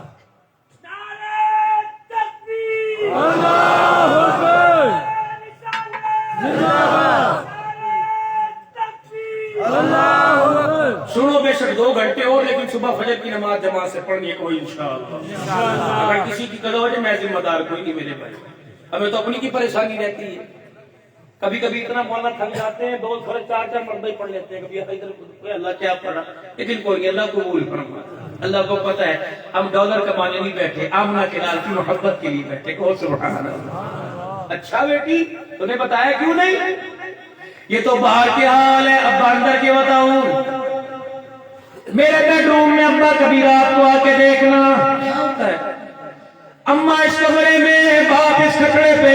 اللہ اکبر. زندہ باد. اللہ اکبر. سنو بے شک 2 گھنٹے اور, لیکن صبح فجر کی نماز جماعت سے پڑھنی ہے کوئی انشاءاللہ. اگر کسی کی قدر ہو جائے میں ذمہ دار کوئی نہیں میرے بھائی. ہمیں تو اپنی کی پریشانی رہتی ہے. کبھی کبھی اتنا مولانا تھک جاتے ہیں 2 تھوڑے 4 مرد پڑھ لیتے ہیں. کبھی ادھر اللہ کیا پڑھا, لیکن کوئی نہیں, اللہ قبول فرما. اللہ کو پتہ ہے ہم ڈالر کمانے نہیں بیٹھے, آمنہ کے لال کی محبت کے لیے بیٹھے. کہو سبحان اللہ. اچھا بیٹی تو نے بتایا کیوں نہیں؟ یہ تو باہر کے حال ہے, ابا اندر کے بتاؤں. میرے بیڈ روم میں ابا کبھی رات کو آ کے دیکھنا کیا ہوتا ہے. اماں اس کمرے میں, باپ اس کھٹڑے پہ,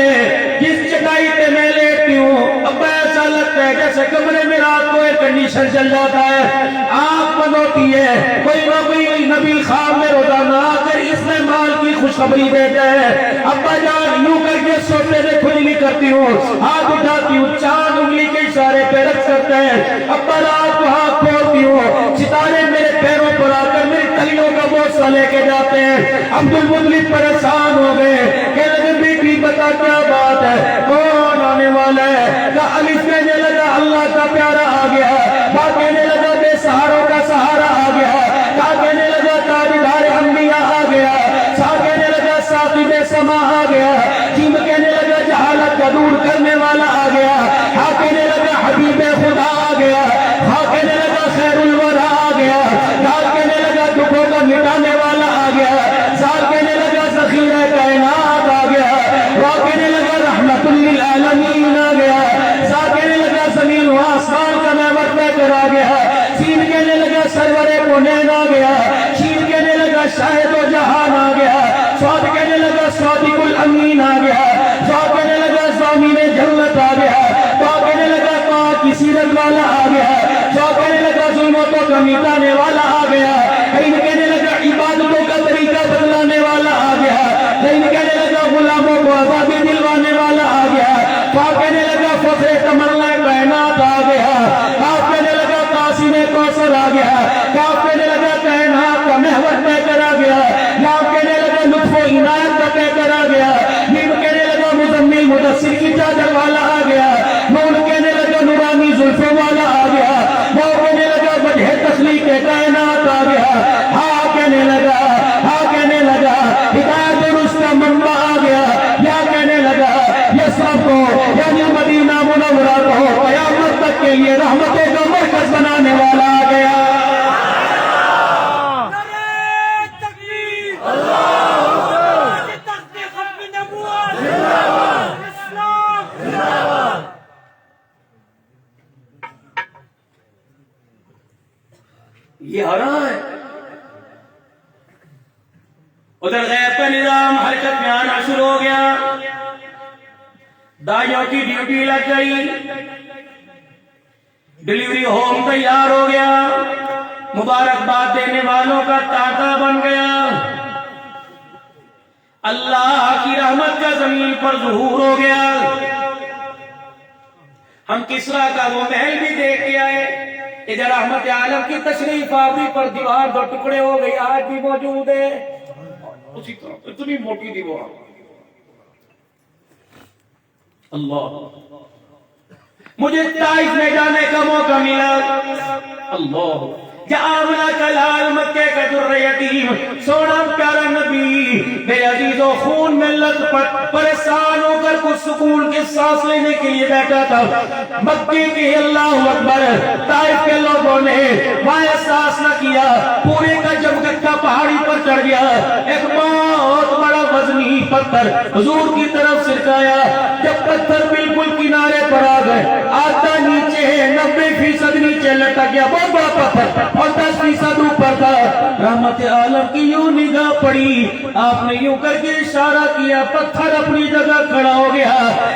جس چٹائی پہ میں لیٹتی ہوں ابا ایسا لگتا ہے جیسے کمرے میں رات کو ایئر کنڈیشن چل جاتا ہے, آنکھ بند ہوتی ہے. کوئی نہ کوئی نبی خواب میں روزانہ آ کر اس میں مال کی خوشخبری دیتا ہے. ابا جان یوں کر کے سوتے میں کھلی کرتی ہوں, ہاتھ اٹھاتی ہوں, چاند انگلی کے اشارے پہ رکھ کرتے ہیں. ابا رات کو ہاتھ کھولتی ہوں, ستارے میرے پیروں پر آ کر میری تلیوں کا بوسہ لے کے جاتے ہیں. عبد المطلب پریشان ہو گئے, کہنے لگے بیٹی بتا کیا بات ہے, کون آنے والا ہے؟ کہا الف کہنے لگا اللہ کا پیارا آ گیا. با کہنے لگا بے سہاروں کا سہارا آ گیا. تا کہنے لگا تاجدار انبیاء آ گیا. سا کہنے لگا ساقب سما آ گیا. جیم کہنے لگا جہالت کا دور کرنے والا آ گیا. ہا کہنے لگا حبیب خدا آ گیا. ہا کہنے لگا خیر الورا آ گیا. دال کہنے لگا دکھوں کا مٹانے والا آ گیا. سال کہنے لگا ذخیرہ کائنات آ گیا. را کہنے لگا رحمت للعالمین آ گیا. سا کہنے لگا زمین و آسمان کا نعمت میں کر آ گیا. سین کہنے لگا سرور کونین آ گیا. شین کہنے لگا شاہد و جہان آ گیا. سواد کہنے لگا صادق الامین آ گیا. سواد کہنے لگا ضامین جنت آ گیا. تو کہنے لگا پاک کی سیرت والا آ گیا. سواد کہنے لگا ظلمتوں کا مٹانے والا آ گیا. کہیں کہنے لگا عبادتوں کا طریقہ بدلانے والا آ گیا. کہیں کہنے لگا غلاموں کو آزادی دلوانے والا آ گیا. پاک کہنے لگا فخر تمنا کائنات آ گیا. آپ کہنے لگا قاسم کوثر آ گیا. آپ کہنے لگا کائنات کا محور طے کرا گیا. آپ کہنے لگا لطف و عنایت کا طے کرا گیا. نیم کہنے لگا مزمل مدثر کی چادر والا آ گیا. نور کہنے لگا نورانی زلفوں والا آ گیا. وہ کہنے لگا وجہ تخلیق کائنات آ گیا. ہاں کہنے لگا, ہاں کہنے لگا ہدایت درست کا منبع آ گیا. یا کہنے لگا یہ سب کو یعنی مدینہ منورہ کو قیامت تک کے لیے رحمتوں کا مرکز بنانے والا آ گیا. اللہ یہ آ رہا ہے. ادھر غیب کا نظام حرکت میں آنا شروع ہو گیا. دائیوں کی ڈیوٹی لگ گئی. ڈلیوری ہوم تیار ہو گیا. مبارکباد دینے والوں کا تانتا بن گیا. اللہ کی رحمت کا زمین پر ظہور ہو گیا. ہم کسرا کا وہ محل بھی دیکھ کے آئے. ادھر رحمت عالم کی تشریف آوری پر دیوار دو ٹکڑے ہو گئی، آج بھی موجود ہے. اسی طرح اتنی موٹی دیوار. اللہ، مجھے طائف میں جانے کا موقع ملا. اللہ، جہاں کلال مکے کا در یتیم سونا پیارا نبی میرے عزیز و خون میں لت پٹ پریشان ہو کر کچھ سکون کی سانس لینے کے لیے بیٹھا تھا. مکے کی اللہ اکبر طائف کے لوگوں نے وہاں احساس نہ کیا. پورے کا جمگٹا پہاڑی پر چڑھ گیا. ایک بہت بڑا وزنی پتھر حضور کی طرف سرکایا. جب پتھر بالکل کنارے پر آ گئے، آدھا نیچے ہے، 90% نیچے لٹک گیا. بہت بڑا پتھر اور 10% اوپر تھا. رحمت عالم کی یوں نگاہ پڑی، آپ نے یوں کر کے اشارہ کیا، پتھر اپنی جگہ کھڑا ہو گیا.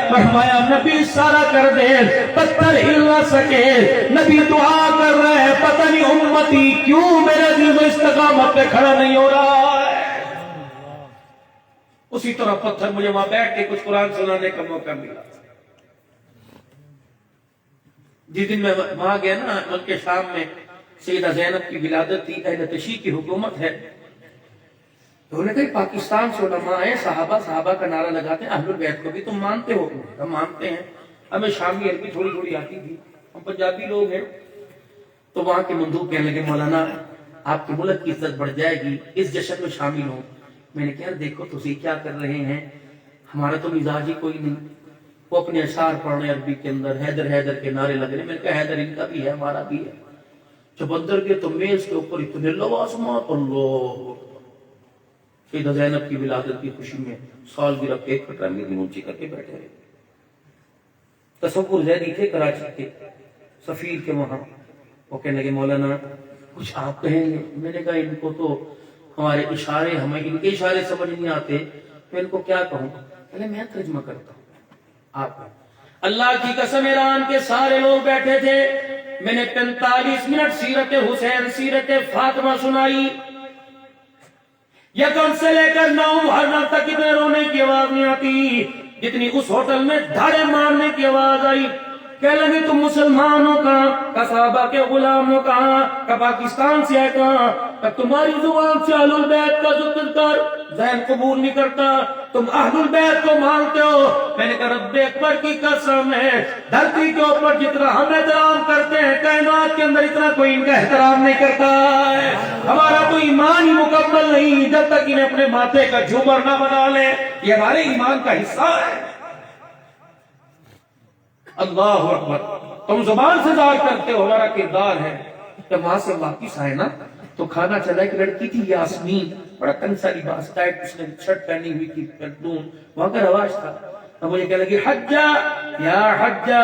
فرمایا نبی اشارہ کر دے، پتھر ہل نہ سکے. نبی دعا کر رہے ہیں، پتہ نہیں امتی کیوں میرے عزیز و استقامت پہ کھڑا نہیں ہو رہا ہے. اسی طرح پتھر مجھے وہاں بیٹھ کے کچھ قرآن سنانے کا موقع ملا. جس دن میں وہاں گیا نا ملک شام میں، سیدہ زینب کی ولادت تھی، اہل تشیع کی حکومت ہے. تو انہوں نے کہا پاکستان سے علماء ہیں، صحابہ کا نعرہ لگاتے ہیں، اہل البیت کو بھی تم مانتے ہو؟ ہم مانتے ہیں. ہمیں شامی عربی تھوڑی تھوڑی آتی تھی، ہم پنجابی لوگ ہیں. تو وہاں کے مندوب کہنے لگے مولانا آپ کے ملک کی عزت بڑھ جائے گی، اس جشن میں شامل ہوں. میں نے کہا دیکھو تسی کیا کر رہے ہیں، ہمارا تو مزاج ہی کوئی نہیں. وہ اپنے اشعار پڑھ رہے عربی کے اندر، حیدر حیدر کے نعرے لگ رہے. میں نے کہا حیدر ان کا بھی ہے، ہمارا بھی ہے. جب اندر کے تو میز کے اوپر اتنے لوازمات. اللہ، سیدہ زینب کی ولادت کی خوشی میں سالگرہ کیک کٹ رہا، میری اونچی کر کے بیٹھے رہے. تصور زیدی تھے کراچی کے سفیر کے وہاں. وہ کہنے لگے مولانا کچھ آپ کہیں گے؟ میں نے کہا ان کو تو ہمارے اشارے، ہمیں ان کے اشارے سمجھ نہیں آتے، میں ان کو کیا کہوں؟ پہلے میں ترجمہ کرتا ہوں. آپ اللہ کی قسم، ایران کے سارے لوگ بیٹھے تھے. میں نے 45 منٹ سیرت حسین، سیرت فاطمہ سنائی. یکم سے لے کر 9 محرم تک اتنے رونے کی آواز نہیں آتی جتنی اس ہوٹل میں دھاڑے مارنے کی آواز آئی. کہہ لگے تم مسلمانوں کا صحابہ کے غلاموں کا پاکستان سے ہے کہاں؟ تمہاری زبان سے اہل البیت کا ذکر کر، ذہن قبول نہیں کرتا. تم اہل البیت کو مانتے ہو. میں نے کہا رب اکبر کی قسم ہے، دھرتی کے اوپر جتنا ہم احترام کرتے ہیں کائنات کے اندر اتنا کوئی ان کا احترام نہیں کرتا ہے. ہمارا تو ایمان ہی مکمل نہیں جب تک انہیں اپنے ماتھے کا جھومر نہ بنا لیں. یہ ہمارے ایمان کا حصہ ہے. اللہ اکبر. تم زبان سے ظاہر کرتے ہو، ہمارا کردار ہے. جب وہاں سے واپس آئے نا تو کھانا چلا. ایک لڑکی تھی یاسمین، بڑا کنسا لباس، ٹائٹ اس نے شرٹ پہنی ہوئی تھی، پنٹلون، وہاں کا رواج تھا. اب مجھے کہنے لگی حجہ یا حجہ،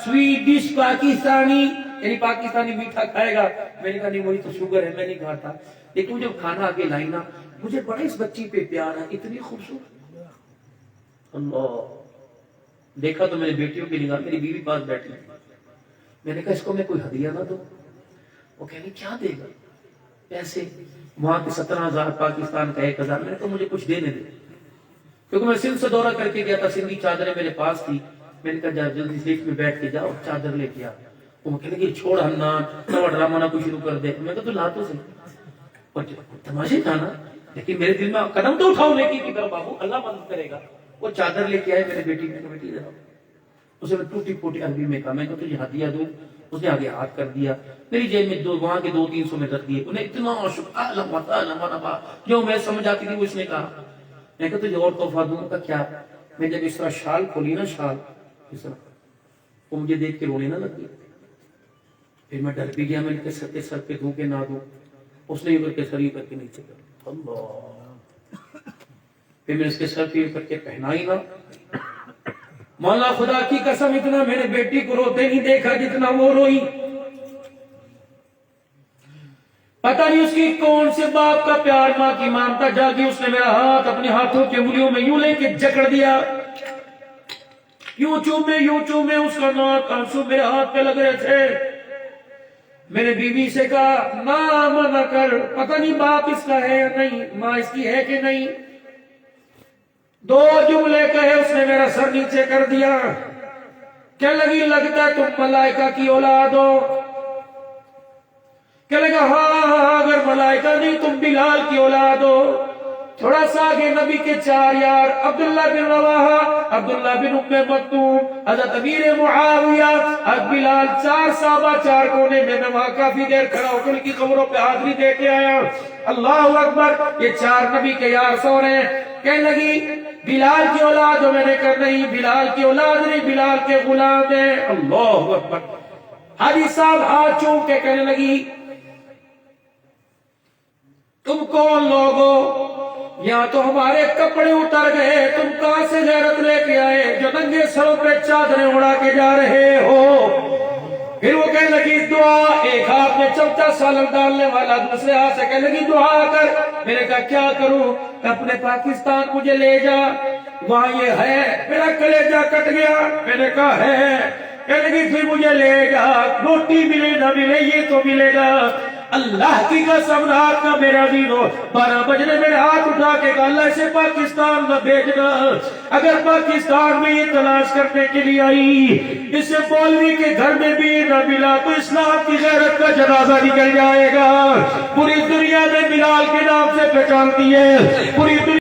سویٹ ڈش پاکستانی، یعنی پاکستانی میٹھا کھائے گا. میں نے کہا نہیں وہی تو شوگر ہے، میں نہیں کھاتا. لیکن جب کھانا آگے لائی نا مجھے بڑا اس بچی پہ پیار ہے، اتنی خوبصورت. اللہ، دیکھا تو میری بیٹیوں کی نگاہ، میری بیوی پاس بیٹھی. میں نے کہا اس کو میں کوئی ہدیہ نہ دوں. وہ کہنے کیا دے گا؟ پیسے. وہاں کے 17,000، پاکستان کا 1,000. میں نے کہا مجھے کچھ دینے دے، کیونکہ میں سندھ سے دورہ کر کے گیا تھا. سندھی چادریں میرے پاس تھی. میں نے کہا جا جلدی سیٹ میں بیٹھ کے جاؤ چادر لے کے آ. وہ کہنے کہ چھوڑ ہنان نہ ڈرامہ نہ کچھ شروع کر دے. میں کہا تو لا تو صحیح، تماشے جانا. لیکن میرے دل میں قدم تو اٹھاؤ نیکی کی طرف، بابو اللہ مدد کرے گا. وہ چادر لے کے آئے میرے بیٹی نے. بیٹی ذرا اسے میں ٹوٹی پوٹی عربی میں کہا، میں کہا تجھے ہدیہ دوں. اس نے آگے ہاتھ کر دیا. میری جیب میں وہاں کے 200-300 میں رکھ دیے. انہیں اتنا شکر جو میں سمجھ آتی تھی وہ اس نے کہا. میں کہا تجھے اور تحفہ دوں کا کیا؟ میں جب اس طرح شال کھولی نا، شال اس طرح، وہ مجھے دیکھ کے رونے نہ لگ گئی. پھر میں ڈر بھی گیا، میں نے سر پہ دوں کہ نہ دوں. اس نے کر کے سر ہی کر کے نیچے کر. اللہ، پھر میں اس کے سر پہ کر کے پہنائی نا. مولا خدا کی قسم اتنا میں نے بیٹی کو روتے نہیں دیکھا جتنا وہ روئی. پتہ نہیں اس کی کون سے باپ کا پیار ماں کی مانتا جاگی، اس نے میرا ہاتھ اپنے ہاتھوں کے انگلیوں میں یوں لے کے جکڑ دیا، یوں چومے اس کا ناک آنسو میرے ہاتھ پہ لگ رہے تھے۔ میں نے بیوی سے کہا ماں منع کر، پتہ نہیں باپ اس کا ہے یا نہیں، ماں اس کی ہے کہ نہیں۔ 2 جملے کہے اس نے میرا سر نیچے کر دیا، کیا لگی لگتا ہے تم ملائکہ کی اولاد ہو؟ کہ لگا ہاں اگر ملائکہ نہیں تم بلال کی اولاد ہو۔ تھوڑا سا آگے نبی کے 4 یار، عبداللہ بن رواحہ، عبداللہ بن ام مکتوم، حضرت امیر معاویہ، حضرت بلال، 4 صحابہ 4 کونے میں وہاں کافی دیر کھڑا ہو کر کی قبروں پہ حاضری دے کے آیا۔ اللہ اکبر، یہ 4 نبی کے یار سو رہے ہیں۔ کہنے لگی بلال کی اولاد ہو؟ میں نے کہا نہیں بلال کی اولاد نہیں، بلال کے غلام ہیں۔ اللہ اکبر۔ حاجی صاحب ہاتھ چوم کے کہنے لگی تم کون لوگ ہو؟ یہاں تو ہمارے کپڑے اتر گئے، تم کہاں سے غیرت لے کے آئے جو ننگے سروں پہ چادریں اڑا کے جا رہے ہو؟ پھر وہ کہنے لگی دعا، ایک ہاتھ میں چمچا سالن ڈالنے والا، دوسرے ہاتھ سے کہنے لگی دعا کر۔ میں نے کہا کیا کروں؟ اپنے پاکستان مجھے لے جا، وہاں یہ ہے۔ میرا کلیجہ کٹ گیا۔ میں نے کہا ہے۔ کہنے لگی پھر مجھے لے جا، روٹی ملے نہ ملے یہ تو ملے گا۔ اللہ کی قسم رات کا میرا دن ہو 12 بجنے میرے ہاتھ اٹھا کے کہا اللہ اسے پاکستان نہ بھیجنا، اگر پاکستان میں یہ تلاش کرنے کے لیے آئی اسے مولوی کے گھر میں بھی نہ ملا تو اسلام کی غیرت کا جنازہ نکل جائے گا۔ پوری دنیا میں بلال کے نام سے پہچانتی ہے، پوری